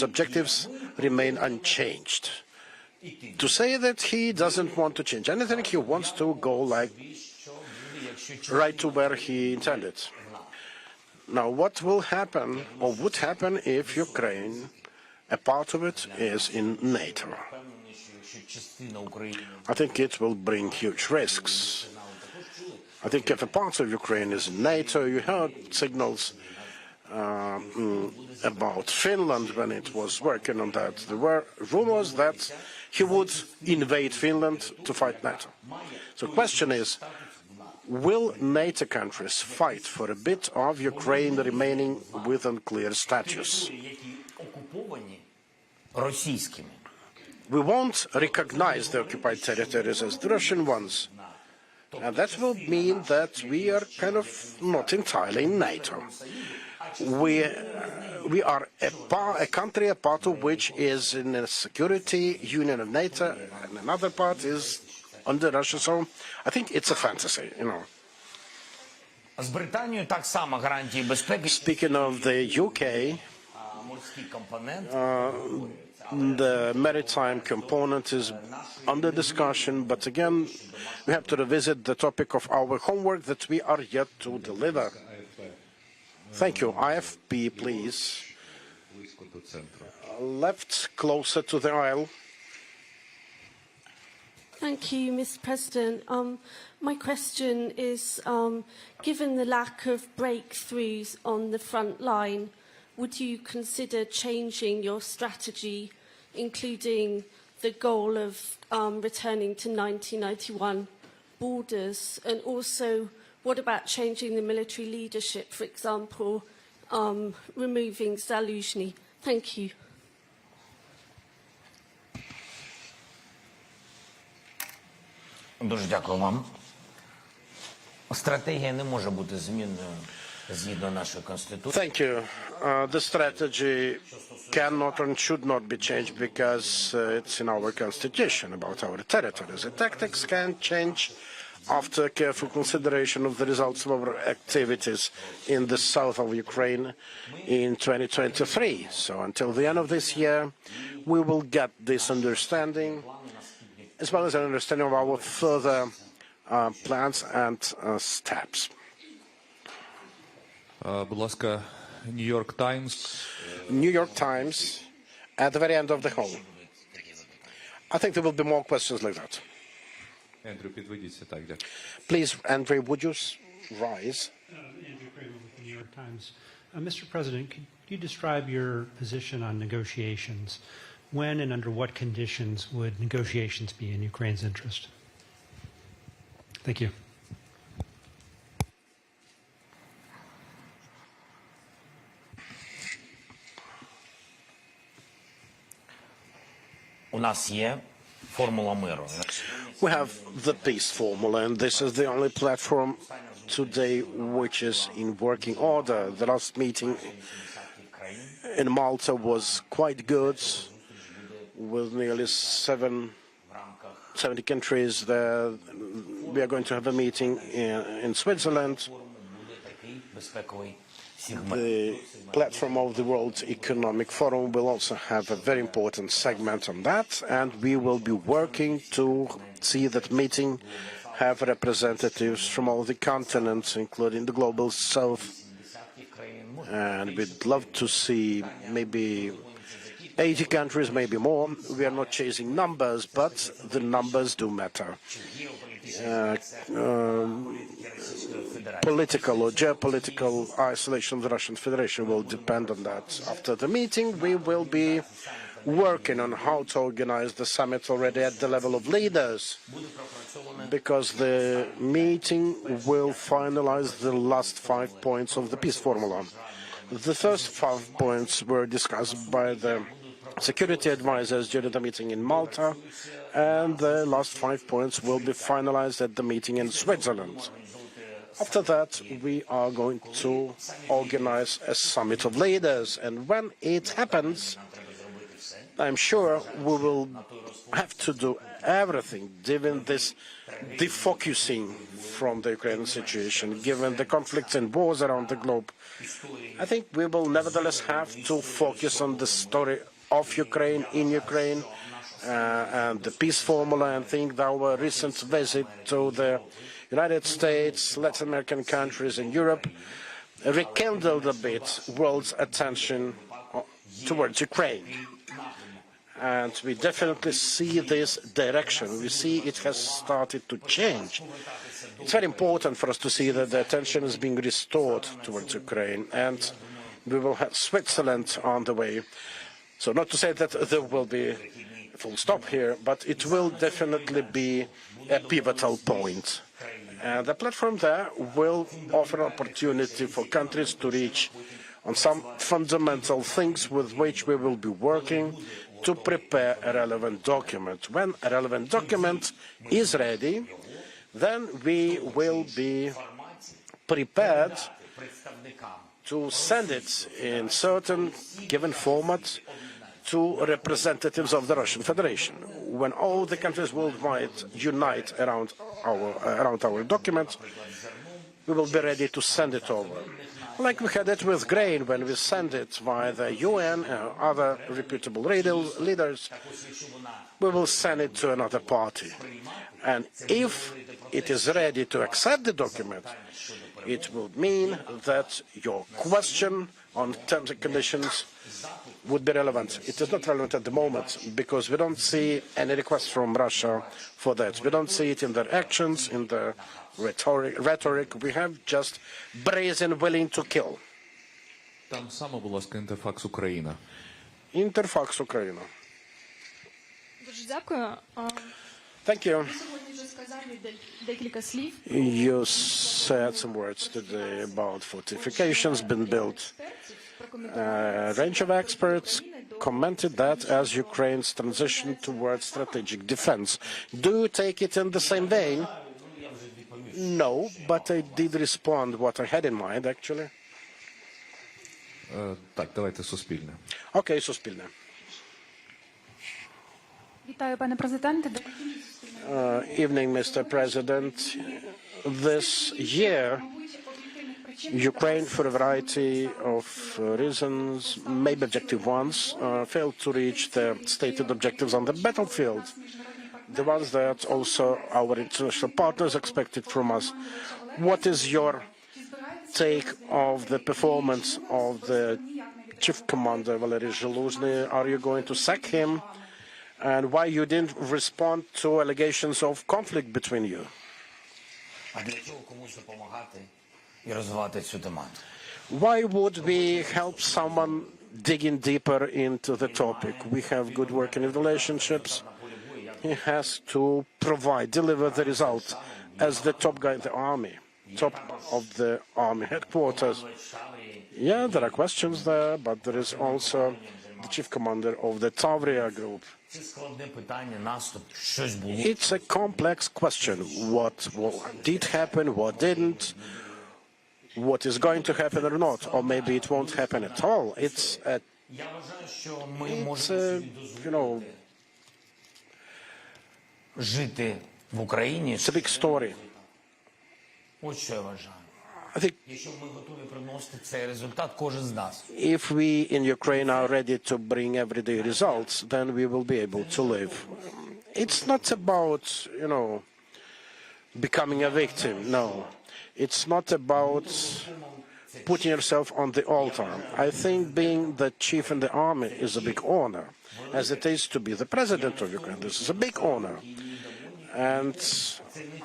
[SPEAKER 4] objectives remain unchanged. To say that he doesn't want to change anything, he wants to go like right to where he intended. Now, what will happen or would happen if Ukraine, a part of it, is in NATO? I think it will bring huge risks. I think if a part of Ukraine is in NATO, you heard signals about Finland when it was working on that. There were rumors that he would invade Finland to fight NATO. So the question is, will NATO countries fight for a bit of Ukraine remaining with unclear status? We won't recognize the occupied territories as the Russian ones. And that will mean that we are kind of not entirely in NATO. We are a country, a part of which is in a security union of NATO, and another part is under Russia. So I think it's a fantasy, Speaking of the UK, the maritime component is under discussion, but again, we have to revisit the topic of our homework that we are yet to deliver. Thank you. IFP, please. Left, closer to the aisle.
[SPEAKER 11] Thank you, Mr. President. My question is, given the lack of breakthroughs on the front line, would you consider changing your strategy, including the goal of returning to 1991 borders? And also, what about changing the military leadership, for example, removing Zaluzhny? Thank you.
[SPEAKER 7] Дуже дякую вам. Стратегія не може бути змінною згідно нашої Конституції.
[SPEAKER 4] Thank you. The strategy cannot and should not be changed because it's in our constitution about our territories. The tactics can change after careful consideration of the results of our activities in the south of Ukraine in 2023. So until the end of this year, we will get this understanding, as well as an understanding of our further plans and steps.
[SPEAKER 12] Будь ласка, New York Times.
[SPEAKER 4] New York Times, at the very end of the hall. I think there will be more questions like that.
[SPEAKER 12] Andrew, підведіться, так, дякую.
[SPEAKER 4] Please, Andrew, would you rise?
[SPEAKER 13] Andrew Kramer with the New York Times. Mr. President, could you describe your position on negotiations? When and under what conditions would negotiations be in Ukraine's interest? Thank you.
[SPEAKER 7] У нас є формула миру.
[SPEAKER 4] We have the peace formula, and this is the only platform today which is in working order. The last meeting in Malta was quite good, with nearly 70 countries there. We are going to have a meeting in Switzerland. The platform of the World Economic Forum will also have a very important segment on that, and we will be working to see that meeting have representatives from all the continents, including the global south. And we'd love to see maybe 80 countries, maybe more. We are not chasing numbers, but the numbers do matter. Political or geopolitical isolation of the Russian Federation will depend on that. After the meeting, we will be working on how to organize the summit already at the level of leaders, because the meeting will finalize the last 5 points of the peace formula. The first 5 points were discussed by the security advisors during the meeting in Malta, and the last 5 points will be finalized at the meeting in Switzerland. After that, we are going to organize a summit of leaders, and when it happens, I'm sure we will have to do everything, given this defocusing from the Ukrainian situation, given the conflicts and wars around the globe. I think we will nevertheless have to focus on the story of Ukraine, in Ukraine, and the peace formula. And I think that our recent visit to the United States, Latin American countries, and Europe rekindled a bit world's attention towards Ukraine. And we definitely see this direction. We see it has started to change. It's very important for us to see that the attention is being restored towards Ukraine, and we will have Switzerland on the way. So not to say that there will be a full stop here, but it will definitely be a pivotal point. And the platform there will offer an opportunity for countries to reach on some fundamental things with which we will be working to prepare a relevant document. When a relevant document is ready, then we will be prepared to send it in certain given format to representatives of the Russian Federation. When all the countries worldwide unite around our document, we will be ready to send it over. Like we had it with grain when we sent it via the UN and other reputable leaders, we will send it to another party. And if it is ready to accept the document, it will mean that your question on terms and conditions would be relevant. It is not relevant at the moment because we don't see any requests from Russia for that. We don't see it in their actions, in their rhetoric. We have just brazen willing to kill.
[SPEAKER 12] Там само, будь ласка, Інтерфакс Україна.
[SPEAKER 4] Інтерфакс Україна.
[SPEAKER 14] Дуже дякую.
[SPEAKER 4] Thank you.
[SPEAKER 14] Сьогодні вже сказали декілька слів.
[SPEAKER 4] You said some words today about fortifications being built. A range of experts commented that as Ukraine's transition towards strategic defense. Do you take it in the same vein? No, but I did respond what I had in mind, actually.
[SPEAKER 12] Так, давайте Суспільне.
[SPEAKER 4] Okay, Суспільне.
[SPEAKER 14] Вітаю, пане президенте.
[SPEAKER 4] Evening, Mr. President. This year, Ukraine, for a variety of reasons, maybe objective ones, failed to reach the stated objectives on the battlefield, the ones that also our international partners expected from us. What is your take of the performance of the chief commander, Volodymyr Zelenskiy? Are you going to sack him? And why you didn't respond to allegations of conflict between you? Why would we help someone digging deeper into the topic? We have good working relationships. He has to provide, deliver the result as the top guy in the army, top of the army headquarters. Yeah, there are questions there, but there is also the chief commander of the Tavria group. It's a complex question. What did happen, what didn't, what is going to happen or not, or maybe it won't happen at all. It's a it's a big story. I think if we in Ukraine are ready to bring everyday results, then we will be able to live. It's not about, becoming a victim, no. It's not about putting yourself on the altar. I think being the chief in the army is a big honor, as it is to be the president of Ukraine. This is a big honor. And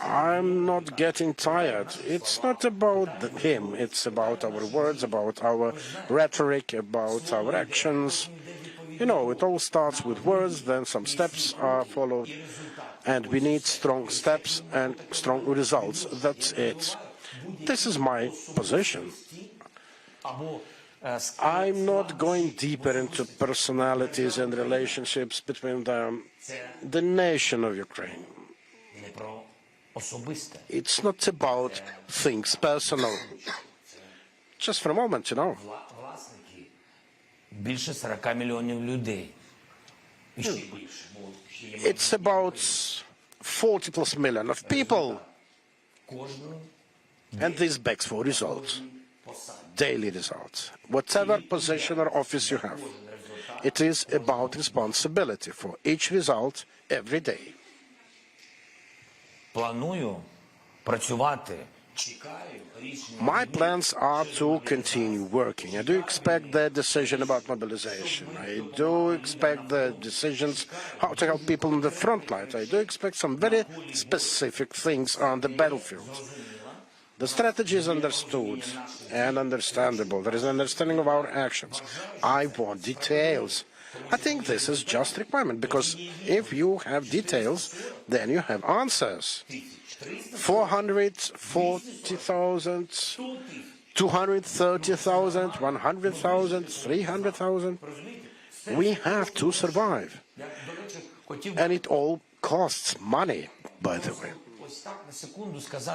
[SPEAKER 4] I'm not getting tired. It's not about him. It's about our words, about our rhetoric, about our actions. It all starts with words, then some steps are followed, and we need strong steps and strong results. That's it. This is my position. I'm not going deeper into personalities and relationships between them. The nation of Ukraine. It's not about things personal. Just for a moment, It's about 40 plus million of people. And this begs for results. Daily results. Whatever position or office you have, it is about responsibility for each result every day. My plans are to continue working. I do expect the decision about mobilization. I do expect the decisions how to help people in the front line. I do expect some very specific things on the battlefield. The strategy is understood and understandable. There is an understanding of our actions. I want details. I think this is just requirement, because if you have details, then you have answers. 440,000, 230,000, 100,000, 300,000. We have to survive. And it all costs money, by the way.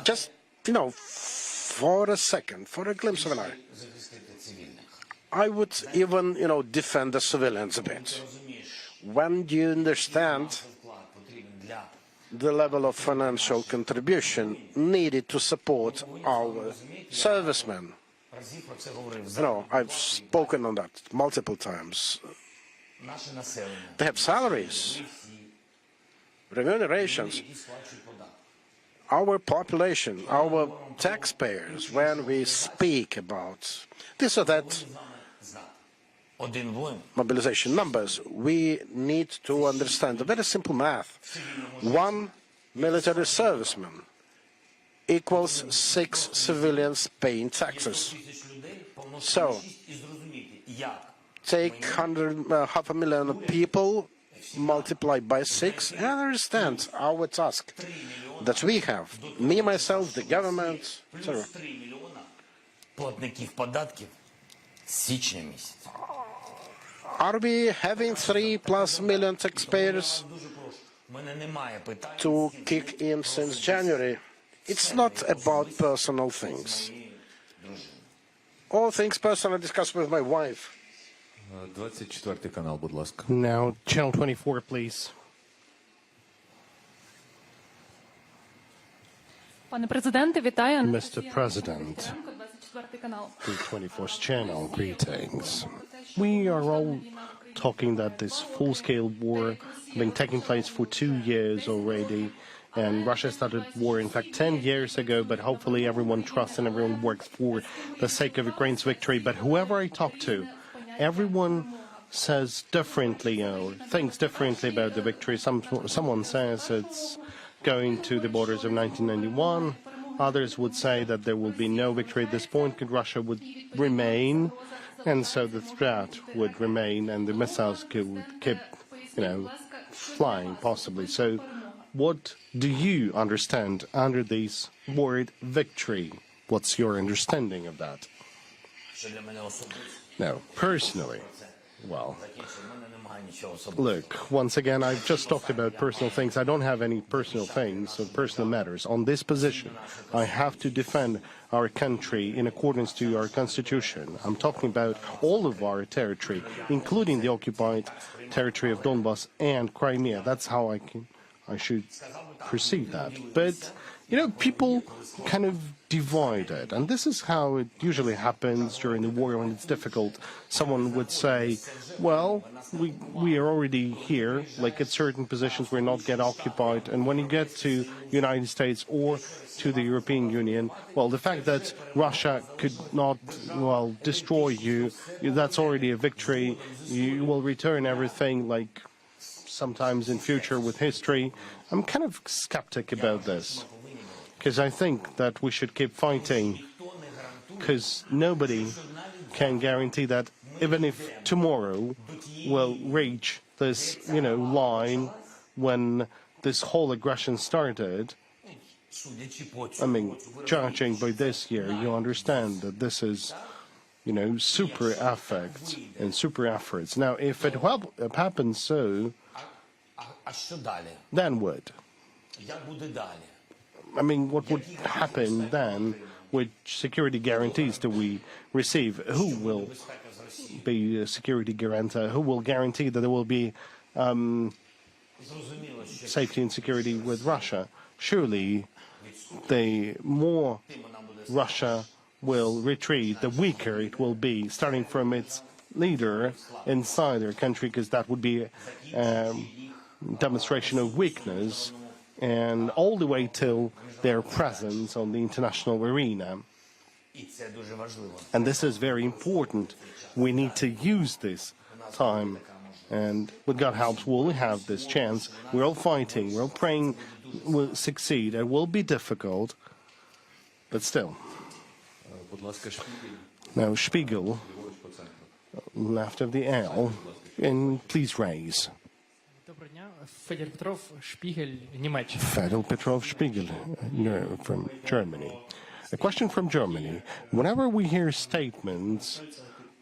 [SPEAKER 4] Just, for a second, for a glimpse of an eye. I would even, defend the civilians a bit. When you understand the level of financial contribution needed to support our servicemen. I've spoken on that multiple times. They have salaries, remunerations. Our population, our taxpayers, when we speak about this or that mobilization numbers, we need to understand the very simple math. One military serviceman equals 6 civilians paying taxes. So, take 500,000 people, multiply by 6, and understand our task that we have. Me, myself, the government, etc. Are we having 3+ million taxpayers to kick in since January? It's not about personal things. All things personal discussed with my wife.
[SPEAKER 12] 24 канал, будь ласка.
[SPEAKER 1] Now, Channel 24, please.
[SPEAKER 14] Пане президенте, вітаю.
[SPEAKER 1] Mr. President, the 24th channel, greetings. We are all talking that this full-scale war has been taking place for 2 years already, and Russia started war, in fact, 10 years ago, but hopefully everyone trusts and everyone works for the sake of Ukraine's victory. But whoever I talk to, everyone says differently, thinks differently about the victory. Someone says it's going to the borders of 1991. Others would say that there will be no victory at this point, because Russia would remain, and so the threat would remain, and the missiles would keep, flying, possibly. So what do you understand under this word victory? What's your understanding of that? No, personally, well, look, once again, I've just talked about personal things. I don't have any personal things or personal matters. On this position, I have to defend our country in accordance to our constitution. I'm talking about all of our territory, including the occupied territory of Donbas and Crimea. That's how I should perceive that. But, people kind of divided, and this is how it usually happens during the war when it's difficult. Someone would say, well, we are already here, like at certain positions we're not get occupied, and when you get to United States or to the European Union, well, the fact that Russia could not, destroy you, that's already a victory. You will return everything, like sometimes in future with history. I'm kind of skeptic about this, because I think that we should keep fighting, because nobody can guarantee that even if tomorrow we'll reach this, line when this whole aggression started. I mean, judging by this year, you understand that this is, super effects and super efforts. Now, if it happens so, then what? I mean, what would happen then? Which security guarantees do we receive? Who will be a security guarantor? Who will guarantee that there will be safety and security with Russia? Surely, the more Russia will retreat, the weaker it will be, starting from its leader inside their country, because that would be a demonstration of weakness, and all the way till their presence on the international arena. And this is very important. We need to use this time, and with God helps, we'll have this chance. We're all fighting, we're all praying we'll succeed. It will be difficult, but still. Now, Spiegel, left of the L, and please raise.
[SPEAKER 15] Fedor Petrov, Spiegel, Niemczech.
[SPEAKER 1] Fedor Petrov, Spiegel, from Germany. A question from Germany. Whenever we hear statements,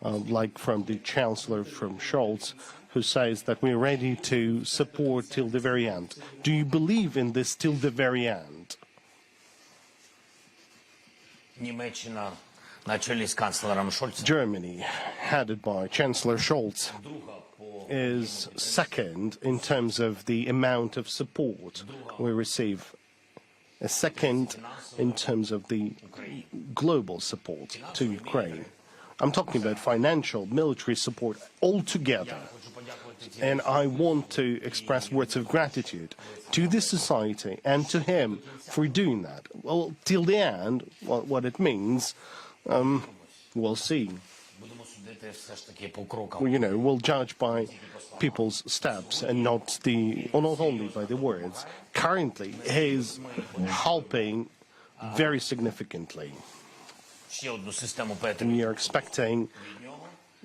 [SPEAKER 1] like from the Chancellor, from Scholz, who says that we're ready to support till the very end, do you believe in this till the very end? Germany, headed by Chancellor Scholz, is second in terms of the amount of support we receive, a second in terms of the global support to Ukraine. I'm talking about financial, military support altogether. And I want to express words of gratitude to this society and to him for doing that. Well, till the end, what it means, we'll see. We'll judge by people's steps and not only by the words. Currently, he is helping very significantly. We are expecting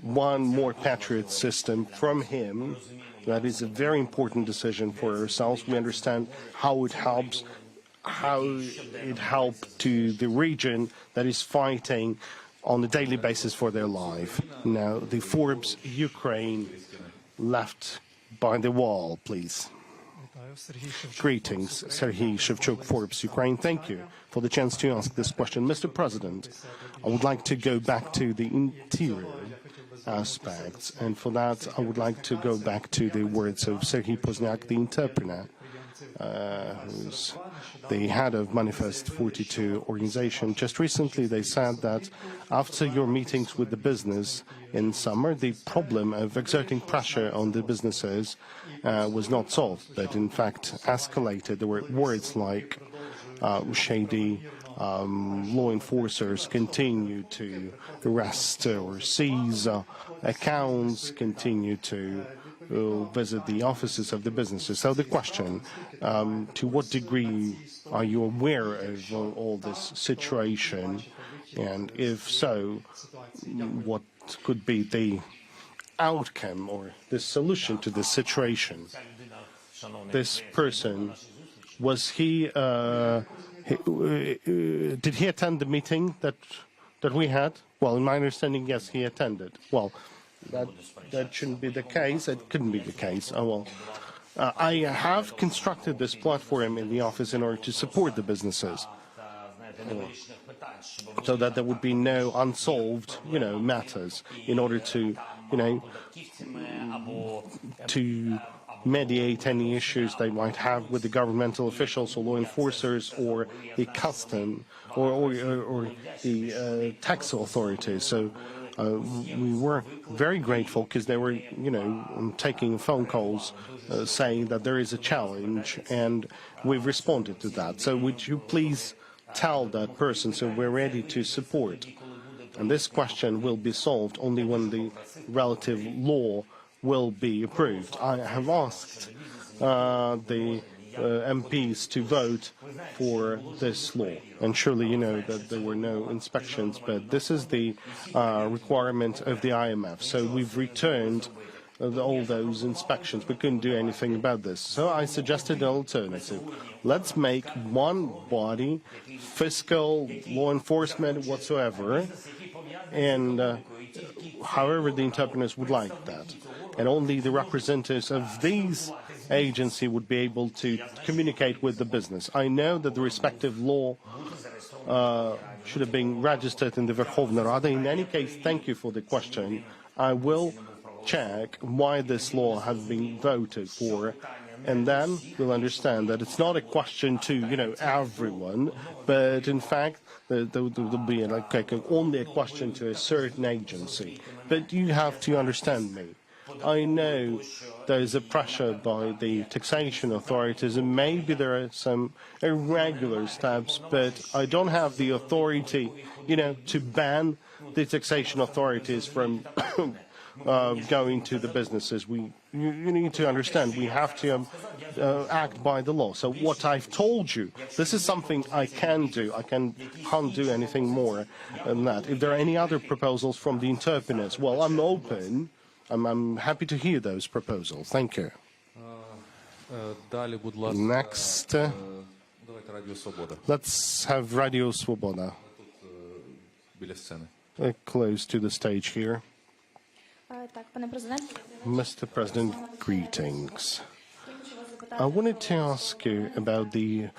[SPEAKER 1] one more Patriot system from him. That is a very important decision for ourselves. We understand how it helped to the region that is fighting on a daily basis for their life. Now, the Forbes Ukraine left by the wall, please. Greetings, Serhiy Shevchuk, Forbes Ukraine. Thank you for the chance to ask this question. Mr. President, I would like to go back to the interior aspects, and for that I would like to go back to the words of Serhiy Pozniak, the interpreter, who's the head of Manifest 42 organization. Just recently they said that after your meetings with the business in summer, the problem of exerting pressure on the businesses was not solved, but in fact escalated. There were words like shady law enforcers continue to arrest or seize accounts, continue to visit the offices of the businesses. So the question, to what degree are you aware of all this situation? And if so, what could be the outcome or the solution to this situation? This person, was he, did he attend the meeting that we had? Well, in my understanding, yes, he attended. Well, that shouldn't be the case. It couldn't be the case. Oh, well. I have constructed this platform in the office in order to support the businesses, so that there would be no unsolved, matters, in order to, to mediate any issues they might have with the governmental officials or law enforcers or the custom or the tax authorities. So we were very grateful because they were, taking phone calls saying that there is a challenge, and we've responded to that. So would you please tell that person so we're ready to support? And this question will be solved only when the relative law will be approved. I have asked the MPs to vote for this law, and surely you know that there were no inspections, but this is the requirement of the IMF. So we've returned all those inspections. We couldn't do anything about this. So I suggested an alternative. Let's make one body, fiscal, law enforcement, whatsoever, and however the interpreters would like that. And only the representatives of these agencies would be able to communicate with the business. I know that the respective law should have been registered in the Verkhovna Rada. In any case, thank you for the question. I will check why this law has been voted for, and then we'll understand that it's not a question to, everyone, but in fact, there'll be only a question to a certain agency. But you have to understand me. I know there is a pressure by the taxation authorities, and maybe there are some irregular steps, but I don't have the authority, to ban the taxation authorities from going to the businesses. You need to understand, we have to act by the law. So what I've told you, this is something I can do. I can't do anything more than that. If there are any other proposals from the interpreters, well, I'm open. I'm happy to hear those proposals. Thank you. Next, let's have Radio Svoboda. Close to the stage here. Mr. President, greetings. I wanted to ask you about the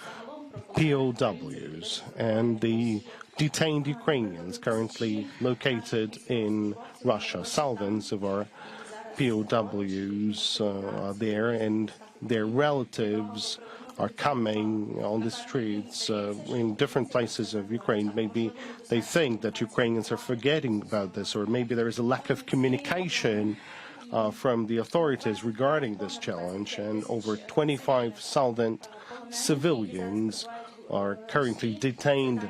[SPEAKER 1] POWs and the detained Ukrainians currently located in Russia. Thousands of our POWs are there, and their relatives are coming on the streets in different places of Ukraine. Maybe they think that Ukrainians are forgetting about this, or maybe there is a lack of communication from the authorities regarding this challenge, and over 25,000 civilians are currently detained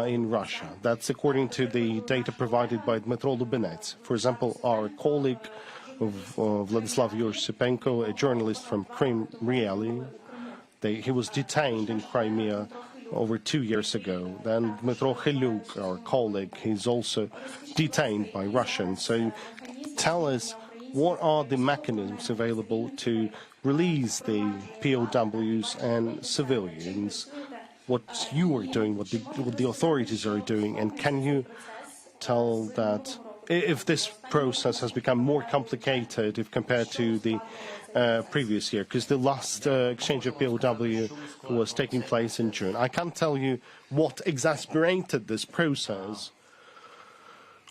[SPEAKER 1] in Russia. That's according to the data provided by Dmytro Lubinets. For example, our colleague Vladislav Yursipenko, a journalist from Crimea Really, he was detained in Crimea over 2 years ago. Then Dmytro Khelyuk, our colleague, he's also detained by Russians. So tell us, what are the mechanisms available to release the POWs and civilians? What you are doing, what the authorities are doing, and can you tell that if this process has become more complicated if compared to the previous year, because the last exchange of POW was taking place in June. I can't tell you what exacerbated this process,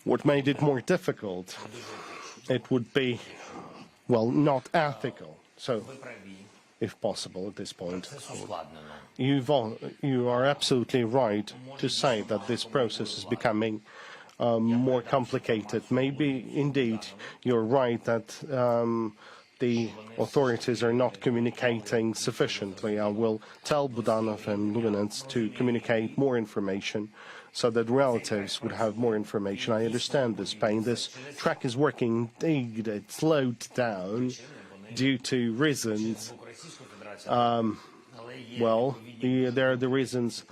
[SPEAKER 1] what made it more difficult. It would be, well, not ethical. So, if possible at this point, you are absolutely right to say that this process is becoming more complicated. Maybe, indeed, you're right that the authorities are not communicating sufficiently. I will tell Budanov and Luganets to communicate more information so that relatives would have more information. I understand this pain. This track is working. Indeed, it slowed down due to reasons. Well, there are the reasons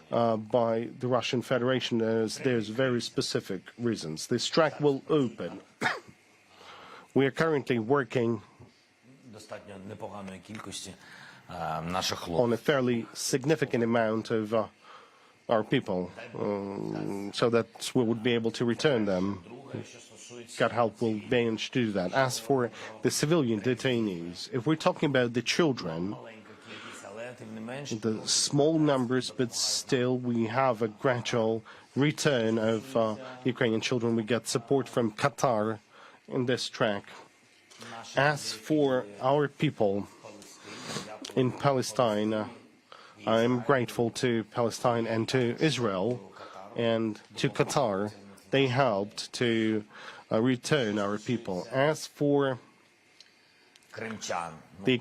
[SPEAKER 1] by the Russian Federation. There's very specific reasons. This track will open. We are currently working on a fairly significant amount of our people, so that we would be able to return them. God help, we'll manage to do that. As for the civilian detainees, if we're talking about the children, the small numbers, but still we have a gradual return of Ukrainian children. We get support from Qatar in this track. As for our people in Palestine, I am grateful to Palestine and to Israel and to Qatar. They helped to return our people. As for the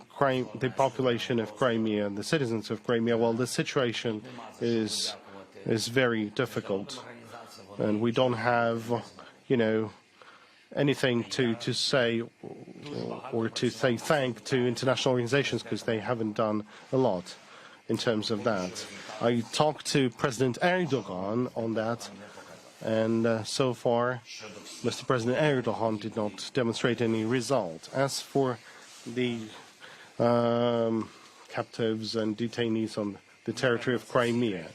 [SPEAKER 1] population of Crimea, the citizens of Crimea, well, the situation is very difficult, and we don't have, anything to say or to say thank to international organizations, because they haven't done a lot in terms of that. I talked to President Erdogan on that, and so far, Mr. President Erdogan did not demonstrate any result. As for the captives and detainees on the territory of Crimea,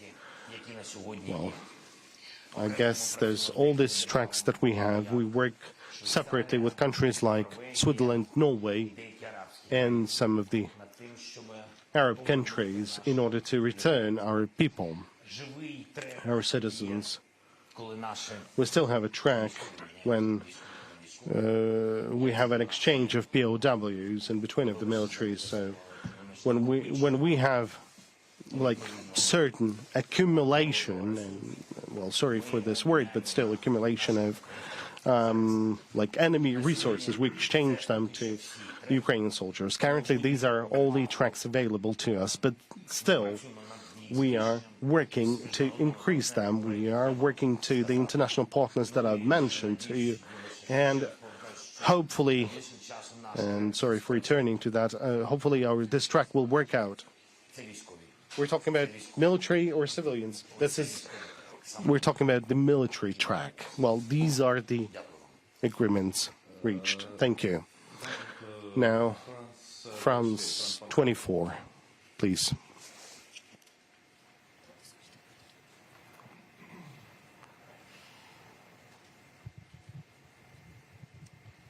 [SPEAKER 1] well, I guess there's all these tracks that we have. We work separately with countries like Switzerland, Norway, and some of the Arab countries in order to return our people, our citizens. We still have a track when we have an exchange of POWs in between of the militaries. So when we have like certain accumulation, and well, sorry for this word, but still accumulation of like enemy resources, we exchange them to Ukrainian soldiers. Currently, these are all the tracks available to us, but still, we are working to increase them. We are working to the international partners that I've mentioned to you, and hopefully, and sorry for returning to that, hopefully this track will work out. We're talking about military or civilians? We're talking about the military track. Well, these are the agreements reached. Thank you. Now, France 24, please.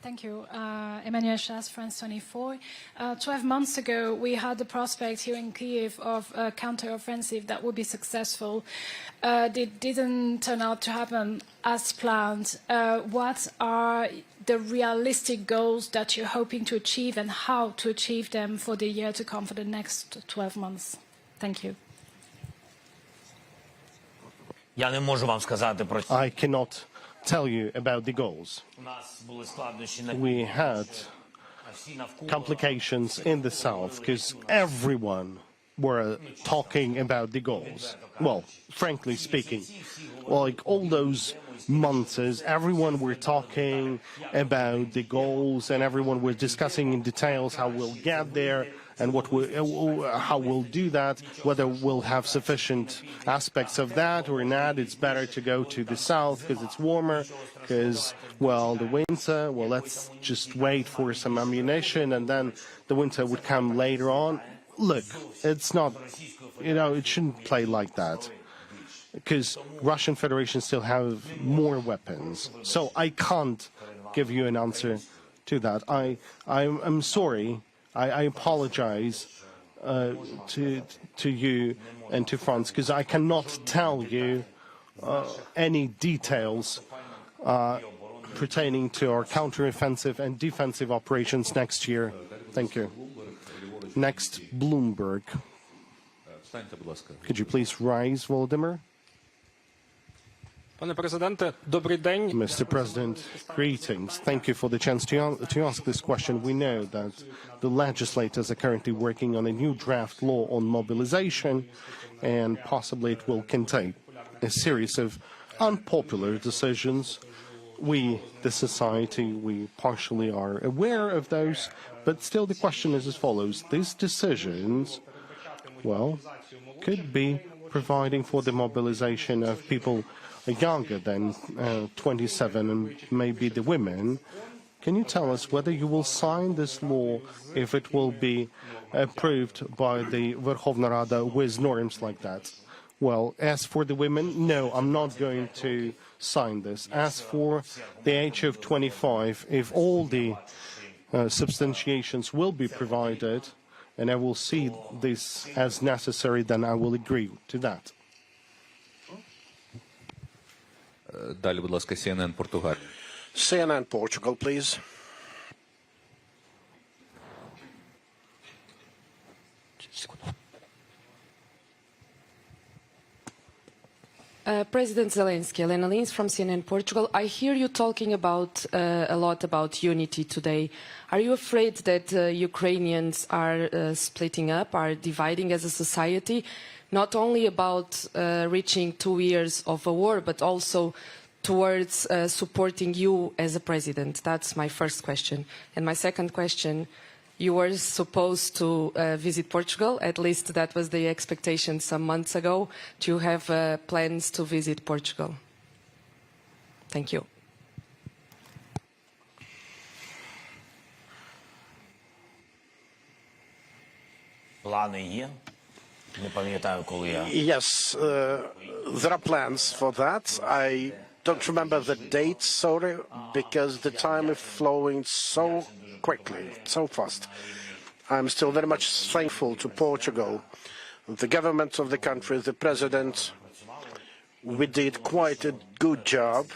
[SPEAKER 16] Thank you. Emmanuel Chas, France 24. 12 months ago, we had the prospect here in Kyiv of a counter-offensive that would be successful. It didn't turn out to happen as planned. What are the realistic goals that you're hoping to achieve, and how to achieve them for the year to come, for the next 12 months? Thank you.
[SPEAKER 1] I cannot tell you about the goals. We had complications in the south because everyone were talking about the goals. Well, frankly speaking, like all those months, everyone were talking about the goals, and everyone was discussing in details how we'll get there and how we'll do that, whether we'll have sufficient aspects of that or not. It's better to go to the south because it's warmer, because, well, the winter, well, let's just wait for some ammunition and then the winter would come later on. Look, it's not, it shouldn't play like that. because Russian Federation still have more weapons. So I can't give you an answer to that. I'm sorry. I apologize to you and to France, because I cannot tell you any details pertaining to our counteroffensive and defensive operations next year. Thank you. Next, Bloomberg. Could you please rise, Volodymyr? Mr. President, greetings. Thank you for the chance to ask this question. We know that the legislators are currently working on a new draft law on mobilization, and possibly it will contain a series of unpopular decisions. We, the society, we partially are aware of those, but still the question is as follows. These decisions, well, could be providing for the mobilization of people younger than 27 and maybe the women. Can you tell us whether you will sign this law if it will be approved by the Verkhovna Rada with norms like that? Well, as for the women, no, I'm not going to sign this. As for the age of 25, if all the substantiations will be provided, and I will see this as necessary, then I will agree to that.
[SPEAKER 12] Далі, будь ласка, CNN Португалія.
[SPEAKER 4] CNN Portugal, please.
[SPEAKER 17] President Zelensky, Elena Lins from CNN Portugal. I hear you talking about a lot about unity today. Are you afraid that Ukrainians are splitting up, are dividing as a society, not only about reaching 2 years of a war, but also towards supporting you as a president? That's my first question. And my second question, you were supposed to visit Portugal, at least that was the expectation some months ago. Do you have plans to visit Portugal? Thank you.
[SPEAKER 7] Плани є. Не пам'ятаю, коли я.
[SPEAKER 4] Yes, there are plans for that. I don't remember the date, sorry, because the time is flowing so quickly, so fast. I'm still very much thankful to Portugal, the government of the country, the president. We did quite a good job,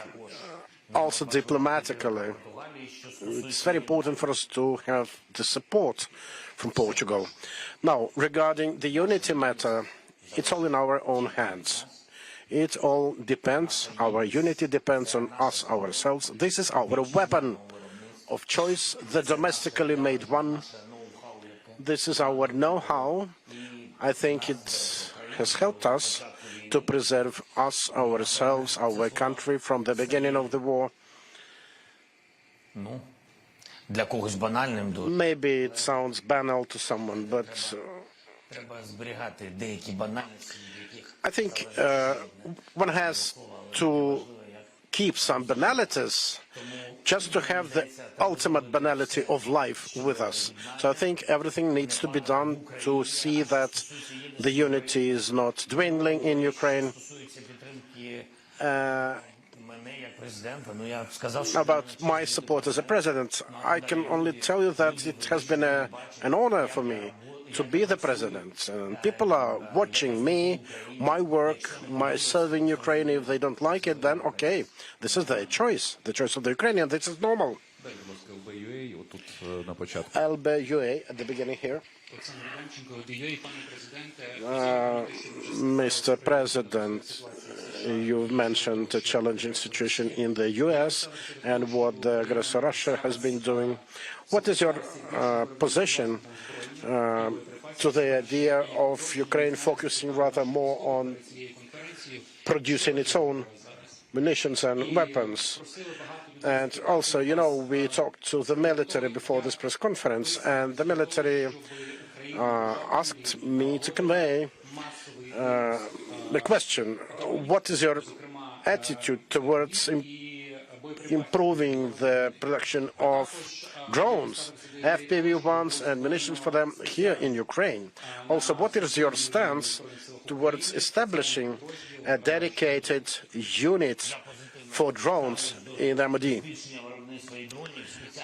[SPEAKER 4] also diplomatically. It's very important for us to have the support from Portugal. Now, regarding the unity matter, it's all in our own hands. It all depends, our unity depends on us ourselves. This is our weapon of choice, the domestically made one. This is our know-how. I think it has helped us to preserve us, ourselves, our country from the beginning of the war.
[SPEAKER 7] Для когось банальним дуже.
[SPEAKER 4] Maybe it sounds banal to someone, but
[SPEAKER 7] Треба зберігати деякі банальності,
[SPEAKER 4] I think one has to keep some banalities just to have the ultimate banality of life with us. So I think everything needs to be done to see that the unity is not dwindling in Ukraine. About my support as a president, I can only tell you that it has been an honor for me to be the president. And people are watching me, my work, my serving Ukraine. If they don't like it, then okay, this is their choice, the choice of the Ukrainian. This is normal. LBUA at the beginning here. Mr. President, you've mentioned a challenging situation in the U.S. and what the aggressor Russia has been doing. What is your position to the idea of Ukraine focusing rather more on producing its own munitions and weapons? And also, you know, we talked to the military before this press conference, and the military asked me to convey the question, what is your attitude towards improving the production of drones, FPV-1s and munitions for them here in Ukraine? Also, what is your stance towards establishing a dedicated unit for drones in the MOD.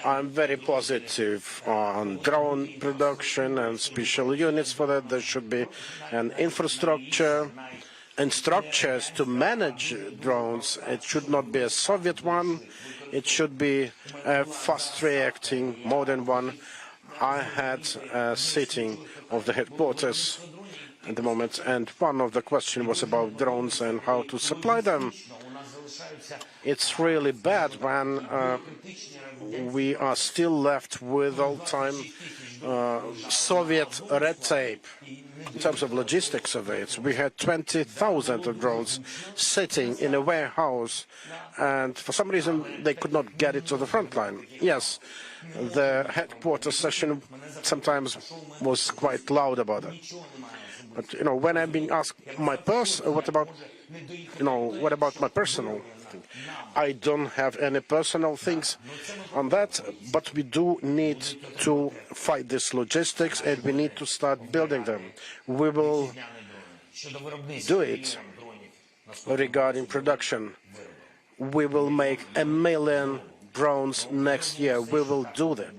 [SPEAKER 4] I'm very positive on drone production and special units for that. There should be an infrastructure and structures to manage drones. It should not be a Soviet one. It should be a fast-reacting, modern one. I had a sitting of the headquarters at the moment, and one of the questions was about drones and how to supply them. It's really bad when we are still left with all-time Soviet red tape in terms of logistics of it. We had 20,000 of drones sitting in a warehouse, and for some reason they could not get it to the front line. Yes, the headquarters session sometimes was quite loud about it. But when I'm being asked what about my personal thing? I don't have any personal things on that, but we do need to fight this logistics, and we need to start building them. We will do it regarding production. We will make 1 million drones next year. We will do that.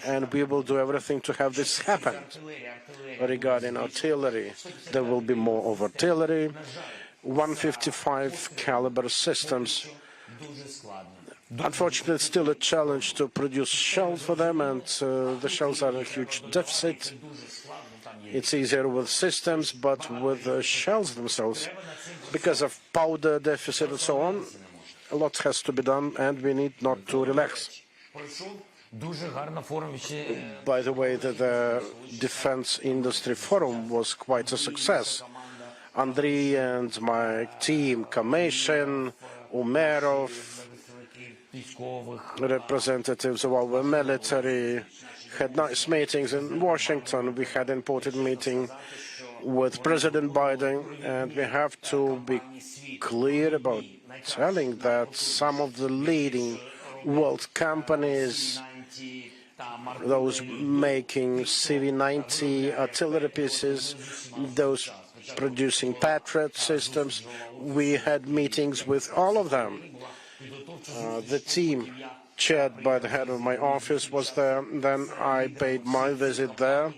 [SPEAKER 4] And we will do everything to have this happen. Regarding artillery, there will be more of artillery, 155 caliber systems. Unfortunately, it's still a challenge to produce shells for them, and the shells are a huge deficit. It's easier with systems, but with the shells themselves, because of powder deficit and so on, a lot has to be done, and we need not to relax. By the way, the Defense Industry Forum was quite a success. Andriy and my team, Commission, Umerov, representatives of our military, had nice meetings in Washington. We had an important meeting with President Biden, and we have to be clear about telling that some of the leading world companies, those making CV-90 artillery pieces, those producing Patriot systems, we had meetings with all of them. The team chaired by the head of my office was there. Then I paid my visit there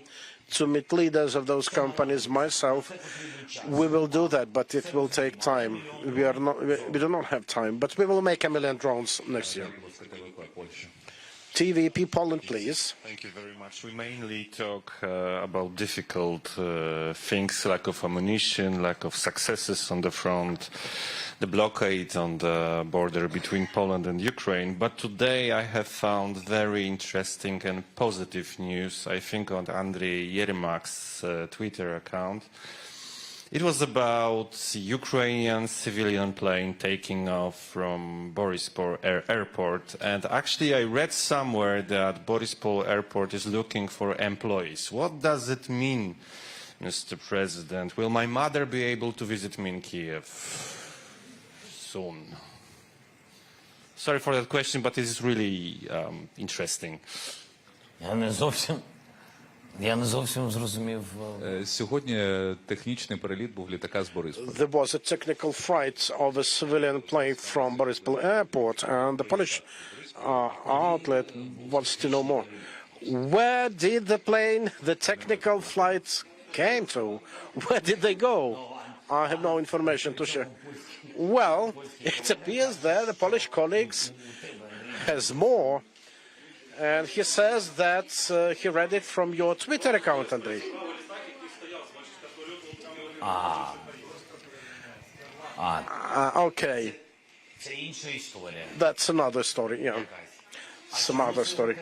[SPEAKER 4] to meet leaders of those companies myself. We will do that, but it will take time. We do not have time, but we will make 1 million drones next year. TVP Poland, please.
[SPEAKER 18] Thank you very much. We mainly talk about difficult things, lack of ammunition, lack of successes on the front, the blockade on the border between Poland and Ukraine. But today I have found very interesting and positive news, I think on Andriy Yermak's Twitter account. It was about Ukrainian civilian plane taking off from Borispol airport, and actually I read somewhere that Borispol airport is looking for employees. What does it mean, Mr. President? Will my mother be able to visit me in Kiev soon? Sorry for that question, but it is really interesting.
[SPEAKER 7] Я не зовсім зрозумів.
[SPEAKER 12] Сьогодні технічний переліт був літака з Борисполя.
[SPEAKER 4] There was a technical flight of a civilian plane from Borispol airport, and the Polish outlet wants to know more. Where did the technical flight came to? Where did they go? I have no information to share. Well, it appears that the Polish colleagues has more. And he says that he read it from your Twitter account, Andriy. Okay. That's another story, yeah. Some other story.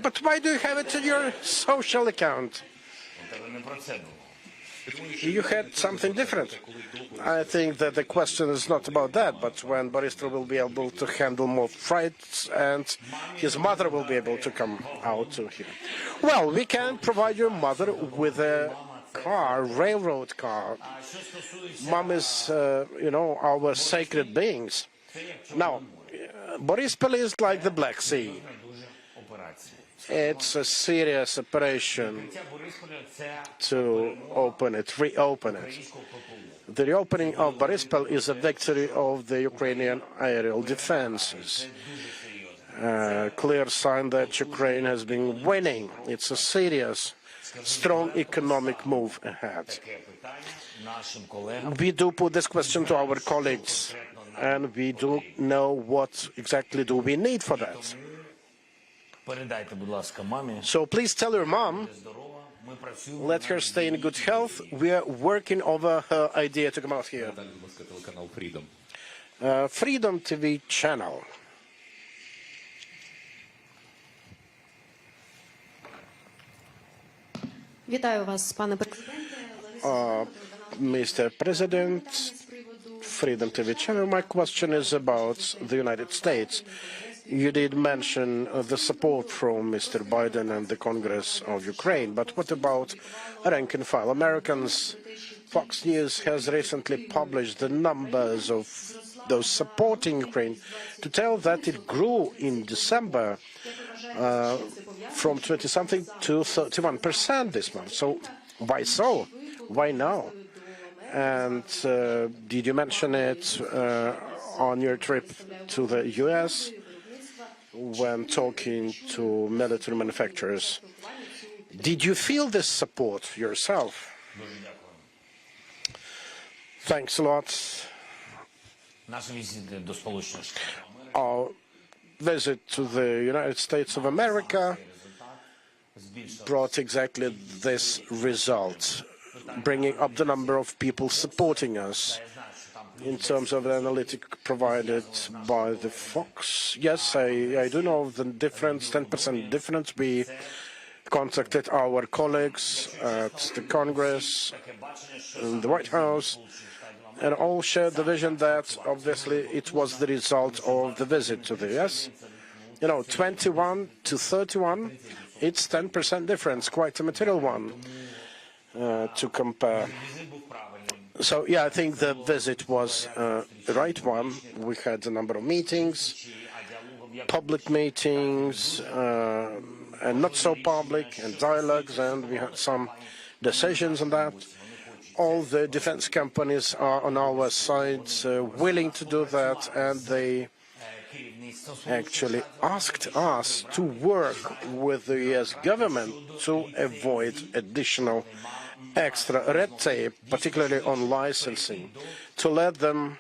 [SPEAKER 4] But why do you have it in your social account? You had something different. I think that the question is not about that, but when Borisov will be able to handle more flights and his mother will be able to come out to here. Well, we can provide your mother with a car, railroad car. Mom is, our sacred beings. Now, Borispol is like the Black Sea. It's a serious operation to reopen it. The reopening of Borispol is a victory of the Ukrainian aerial defenses. Clear sign that Ukraine has been winning. It's a serious, strong economic move ahead. We do put this question to our colleagues, and we do know what exactly do we need for that. So please tell your mom, let her stay in good health. We are working over her idea to come out here. Freedom TV channel. Mr. President, Freedom TV channel, my question is about the United States. You did mention the support from Mr. Biden and the Congress of Ukraine, but what about rank and file Americans? Fox News has recently published the numbers of those supporting Ukraine to tell that it grew in December from 20-something to 31% this month. So why so? Why now? And did you mention it on your trip to the US when talking to military manufacturers? Did you feel this support yourself? Thanks a lot. Our visit to the United States of America brought exactly this result, bringing up the number of people supporting us. In terms of the analytic provided by the Fox, yes, I do know the difference, 10% difference. We contacted our colleagues at the Congress, in the White House, and all shared the vision that obviously it was the result of the visit to the US. You know, 21 to 31, it's 10% difference, quite a material one to compare. So, yeah, I think the visit was the right one. We had a number of meetings, public meetings, and not so public, and dialogues, and we had some decisions on that. All the defense companies are on our side, willing to do that, and they actually asked us to work with the US government to avoid additional extra red tape, particularly on licensing, to let them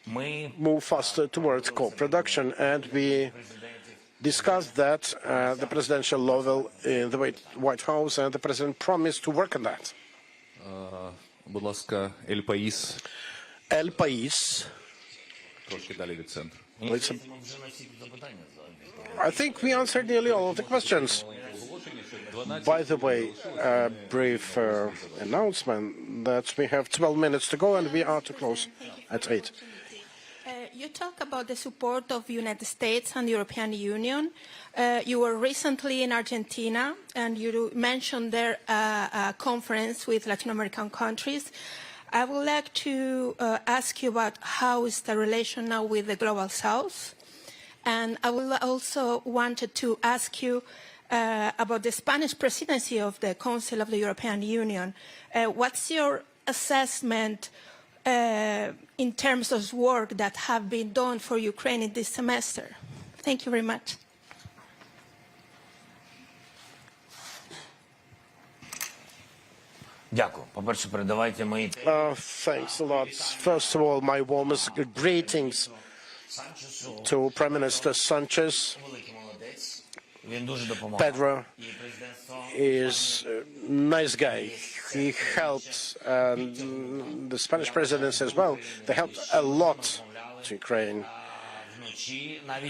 [SPEAKER 4] move faster towards co-production. And we discussed that at the presidential level in the White House, and the president promised to work on that.
[SPEAKER 12] Будь ласка, El País.
[SPEAKER 4] El País.
[SPEAKER 12] Трошки далі від центру.
[SPEAKER 4] I think we answered nearly all of the questions. By the way, a brief announcement that we have 12 minutes to go and we are to close at 8.
[SPEAKER 6] You talk about the support of the United States and the European Union. You were recently in Argentina and you mentioned there a conference with Latin American countries. I would like to ask you about how is the relation now with the Global South. And I would also wanted to ask you about the Spanish presidency of the Council of the European Union. What's your assessment in terms of work that have been done for Ukraine in this semester? Thank you very much.
[SPEAKER 4] Thanks a lot. First of all, my warmest greetings to Prime Minister Sanchez. Pedro is a nice guy. He helped, and the Spanish presidency as well, they helped a lot to Ukraine.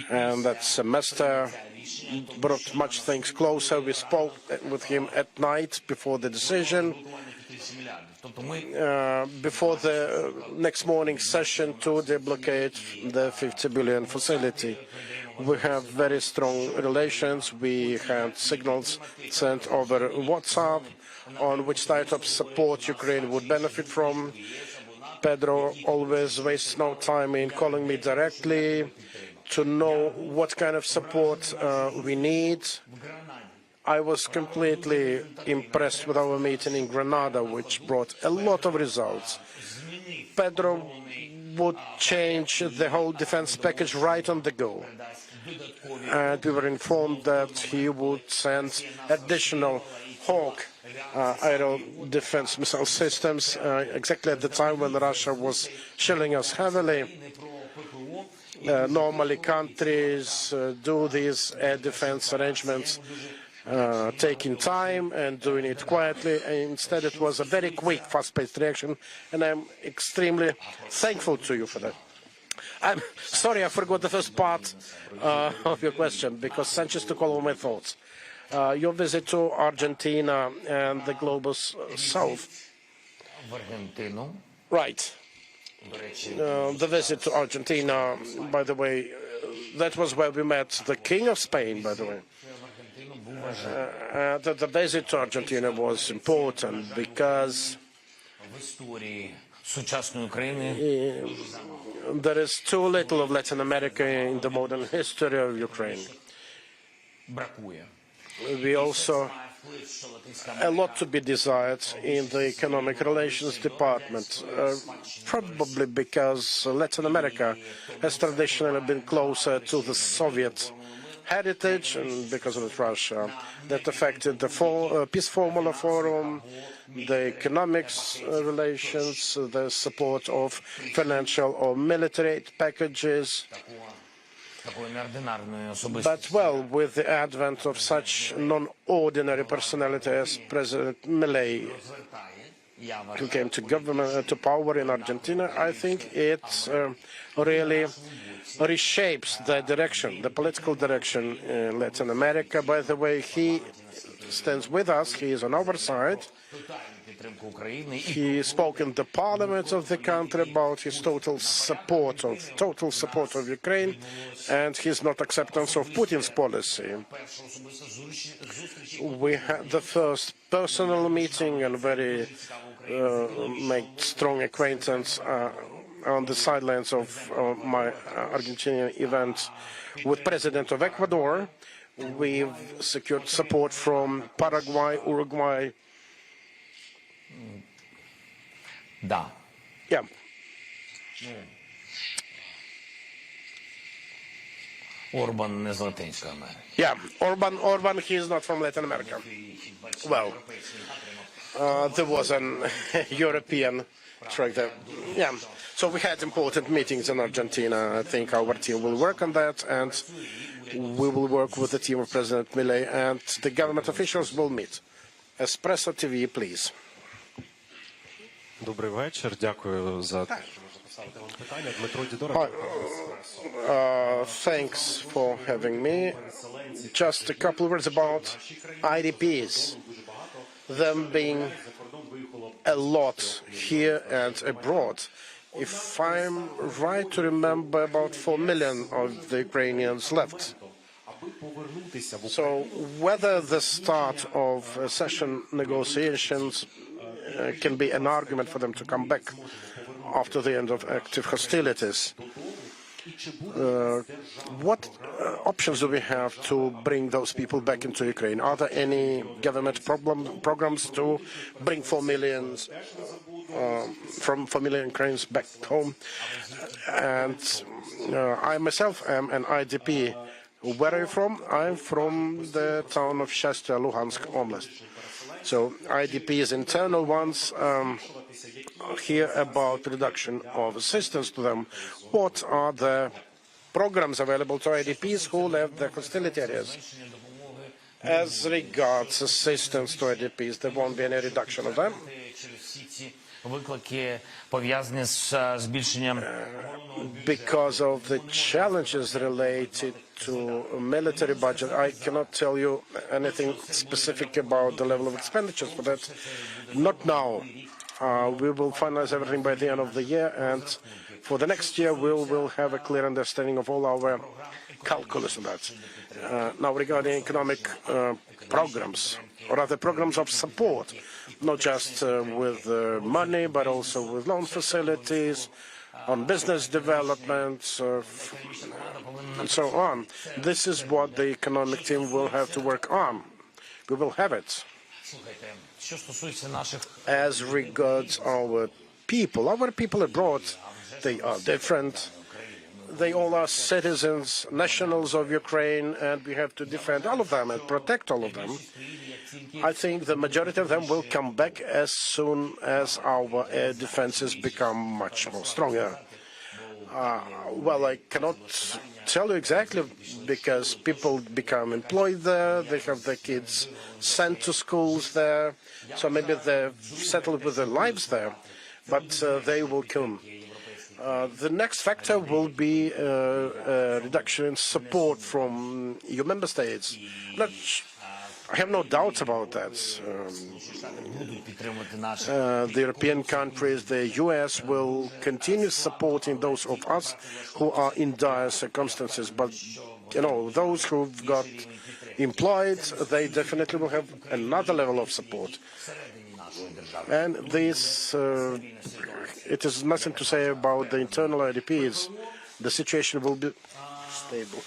[SPEAKER 4] And that semester brought much things closer. We spoke with him at night before the decision, before the next morning session to deblocate the 50 billion facility. We have very strong relations. We had signals sent over WhatsApp on which type of support Ukraine would benefit from. Pedro always wastes no time in calling me directly, to know what kind of support we need. I was completely impressed with our meeting in Granada, which brought a lot of results. Pedro would change the whole defense package right on the go. And we were informed that he would send additional Hawk aerial defense missile systems exactly at the time when Russia was shelling us heavily. Normally countries do these air defense arrangements taking time and doing it quietly. Instead, it was a very quick, fast-paced reaction, and I'm extremely thankful to you for that. I'm sorry, I forgot the first part of your question, because Sanchez took all of my thoughts. Your visit to Argentina and the global south. Right. The visit to Argentina, by the way, that was where we met the King of Spain, by the way. The visit to Argentina was important because there is too little of Latin America in the modern history of Ukraine. We also a lot to be desired in the economic relations department, probably because Latin America has traditionally been closer to the Soviet heritage, and because of it, Russia, that affected the Peace Formula Forum, the economics relations, the support of financial or military aid packages. But, well, with the advent of such non-ordinary personality as President Milei, who came to power in Argentina, I think it really reshapes the direction, the political direction in Latin America. By the way, he stands with us, he is on our side. He spoke in the parliament of the country about his total support of Ukraine and his not acceptance of Putin's policy. We had the first personal meeting and very made strong acquaintance on the sidelines of my Argentinian event with President of Ecuador. We've secured support from Paraguay, Uruguay.
[SPEAKER 7] Da.
[SPEAKER 4] Yeah.
[SPEAKER 7] Orban is Latinska America.
[SPEAKER 4] Yeah, Orban, he is not from Latin America. Well, there was an European track there. Yeah, so we had important meetings in Argentina. I think our team will work on that, and we will work with the team of President Milei, and the government officials will meet. Espresso TV, please.
[SPEAKER 10] Добрий вечір. Дякую за
[SPEAKER 4] Thanks for having me. Just a couple of words about IDPs. Them being a lot here and abroad. If I'm right to remember, about 4 million of the Ukrainians left. So whether the start of accession negotiations can be an argument for them to come back after the end of active hostilities. What options do we have to bring those people back into Ukraine? Are there any government programs to bring 4 million Ukrainians back home? And I myself am an IDP. Where are you from? I'm from the town of Shastia, Luhansk Oblast. So IDPs, internal ones, hear about reduction of assistance to them. What are the programs available to IDPs who left the hostility areas? As regards assistance to IDPs, there won't be any reduction of them. Because of the challenges related to military budget, I cannot tell you anything specific about the level of expenditures for that. Not now. We will finalize everything by the end of the year, and for the next year we will have a clear understanding of all our calculus on that. Now, regarding economic programs, or rather programs of support, not just with money, but also with loan facilities, on business development, and so on. This is what the economic team will have to work on. We will have it. As regards our people abroad, they are different. They all are citizens, nationals of Ukraine, and we have to defend all of them and protect all of them. I think the majority of them will come back as soon as our air defenses become much more stronger. Well, I cannot tell you exactly, because people become employed there, they have their kids sent to schools there, so maybe they're settled with their lives there, but they will come. The next factor will be a reduction in support from EU member states. I have no doubts about that. The European countries, the US, will continue supporting those of us who are in dire circumstances. But, those who've got employed, they definitely will have another level of support. And this, it is nothing to say about the internal IDPs. The situation will be stable.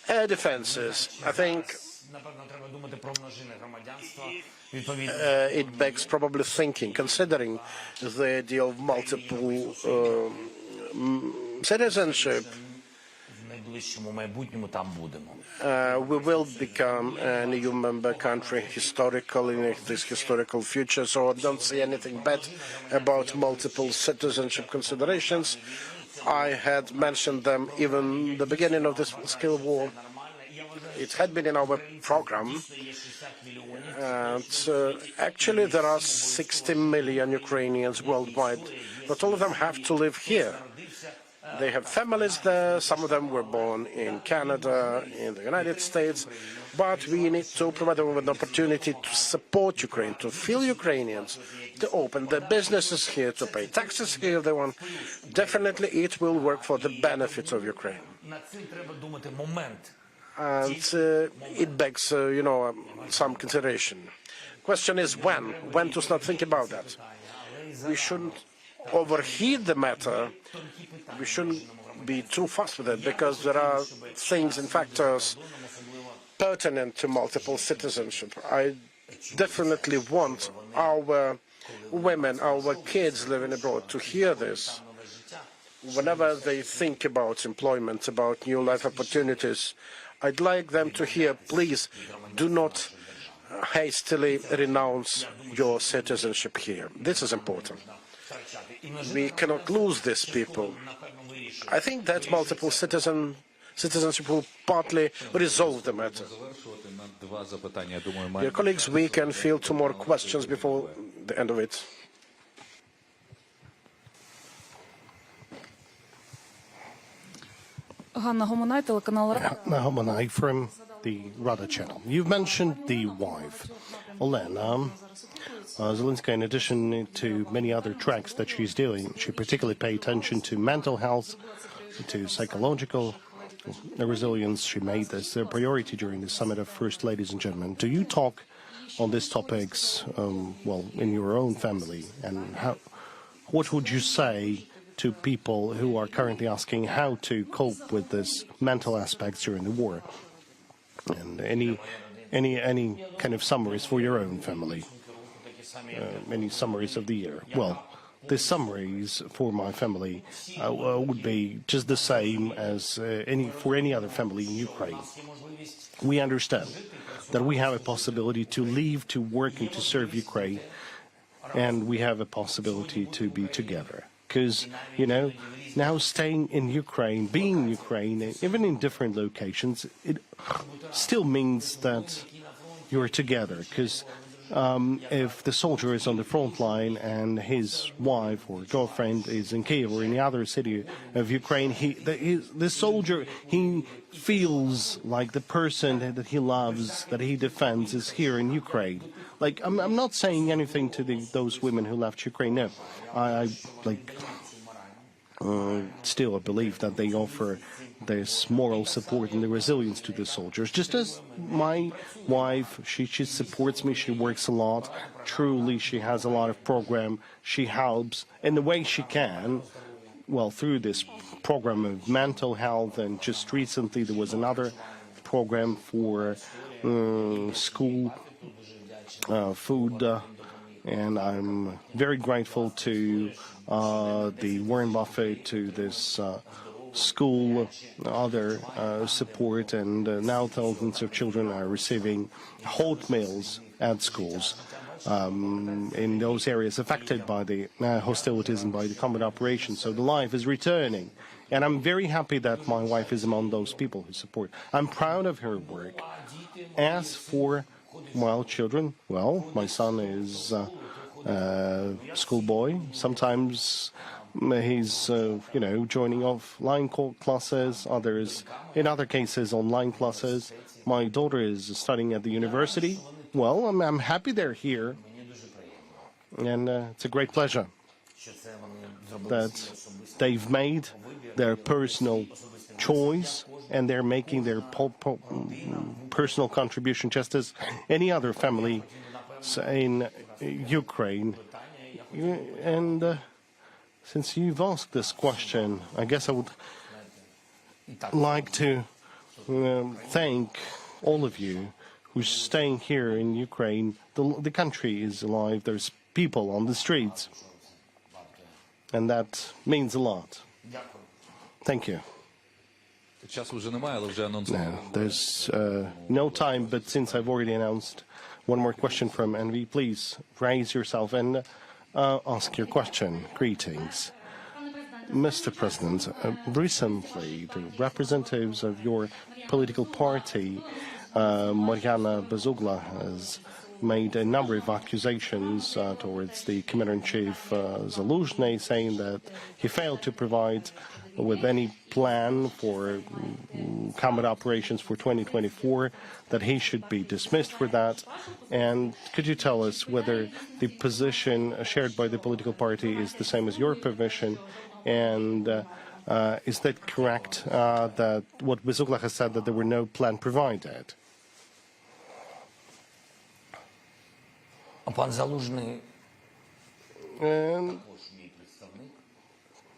[SPEAKER 4] Air defenses, I think it begs probably thinking, considering the idea of multiple citizenship. We will become an EU member country historically in this historical future, so I don't see anything bad about multiple citizenship considerations. I had mentioned them even at the beginning of this skill war. It had been in our program. And actually, there are 60 million Ukrainians worldwide. Not all of them have to live here. They have families there. Some of them were born in Canada, in the United States. But we need to provide them with an opportunity to support Ukraine, to feel Ukrainians, to open their businesses here, to pay taxes here if they want. Definitely it will work for the benefits of Ukraine. And it begs, some consideration. Question is when? When to start thinking about that? We shouldn't overheat the matter. We shouldn't be too fast with it, because there are things and factors pertinent to multiple citizenship. I definitely want our women, our kids living abroad to hear this. Whenever they think about employment, about new life opportunities, I'd like them to hear, please do not hastily renounce your citizenship here. This is important. We cannot lose these people. I think that multiple citizenship will partly resolve the matter. Dear colleagues, we can field 2 more questions before the end of it.
[SPEAKER 14] Ганна Гомонай, телеканал Рада.
[SPEAKER 1] Homonai from the Rada channel. You've mentioned the wife, Olena Zelenskiy. In addition to many other tracks that she's doing, she particularly pays attention to mental health, to psychological resilience. She made this a priority during the summit of First Ladies and Gentlemen. Do you talk on these topics, in your own family? And what would you say to people who are currently asking how to cope with this mental aspects during the war? And any kind of summaries for your own family? Any summaries of the year? Well, the summaries for my family would be just the same as for any other family in Ukraine. We understand that we have a possibility to leave, to work and to serve Ukraine, and we have a possibility to be together. Because, now staying in Ukraine, being in Ukraine, even in different locations, it still means that you're together. Because if the soldier is on the front line and his wife or girlfriend is in Kiev or any other city of Ukraine, the soldier, he feels like the person that he loves, that he defends, is here in Ukraine. Like, I'm not saying anything to those women who left Ukraine. No, still, I believe that they offer this moral support and the resilience to the soldiers. Just as my wife, she supports me, she works a lot. Truly, she has a lot of program. She helps in the way she can. Well, through this program of mental health, and just recently there was another program for school food, and I'm very grateful to the Warren Buffett, to this school, other support, and now thousands of children are receiving hot meals at schools in those areas affected by the hostilities and by the combat operations. So the life is returning, and I'm very happy that my wife is among those people who support. I'm proud of her work. As for, well, children, well, my son is schoolboy. Sometimes he's, joining offline classes, others, in other cases, online classes. My daughter is studying at the university. Well, I'm happy they're here, and it's a great pleasure that they've made their personal choice, and they're making their personal contribution just as any other family in Ukraine. And since you've asked this question, I guess I would like to thank all of you who's staying here in Ukraine. The country is alive. There's people on the streets, and that means a lot. Thank you. No, there's no time, but since I've already announced one more question from NV, please raise yourself and ask your question. Greetings. Mr. President, recently the representatives of your political party, Mariana Bezugla, has made a number of accusations towards the Commander-in-Chief Zaluzhny, saying that he failed to provide with any plan for combat operations for 2024, that he should be dismissed for that. And could you tell us whether the position shared by the political party is the same as your position? And is that correct, that what Bezugla has said, that there were no plan provided?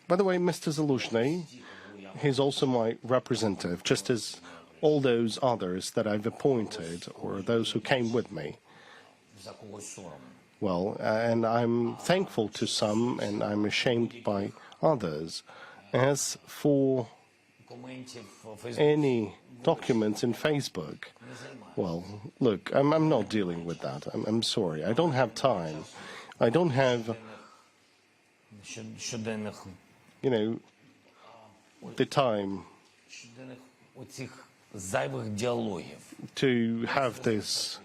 [SPEAKER 1] By the way, Mr. Zaluzhny, he's also my representative, just as all those others that I've appointed, or those who came with me. Well, and I'm thankful to some, and I'm ashamed by others. As for any documents in Facebook, well, look, I'm not dealing with that. I'm sorry. I don't have time. I don't have, the time to have this,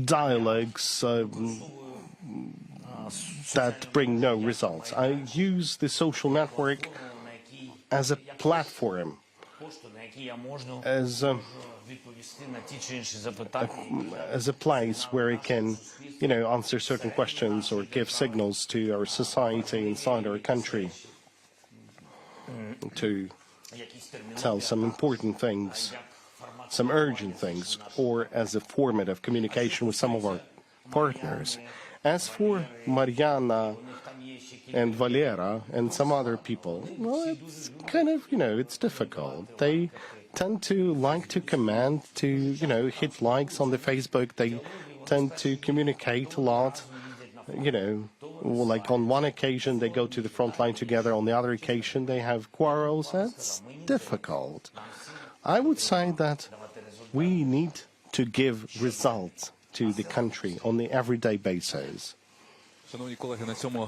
[SPEAKER 1] dialogues that bring no results. I use the social network as a platform, as a place where it can, answer certain questions or give signals to our society inside our country, to tell some important things, some urgent things, or as a format of communication with some of our partners. As for Mariana and Valera and some other people, well, it's kind of, it's difficult. They tend to like to comment, to, hit likes on the Facebook. They tend to communicate a lot. Like on one occasion they go to the front line together, on the other occasion they have quarrels. That's difficult. I would say that we need to give results to the country on the everyday basis.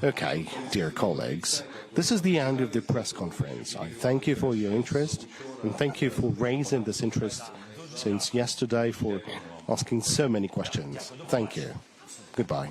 [SPEAKER 1] Okay, dear colleagues, this is the end of the press conference. I thank you for your interest, and thank you for raising this interest since yesterday, for asking so many questions. Thank you. Goodbye.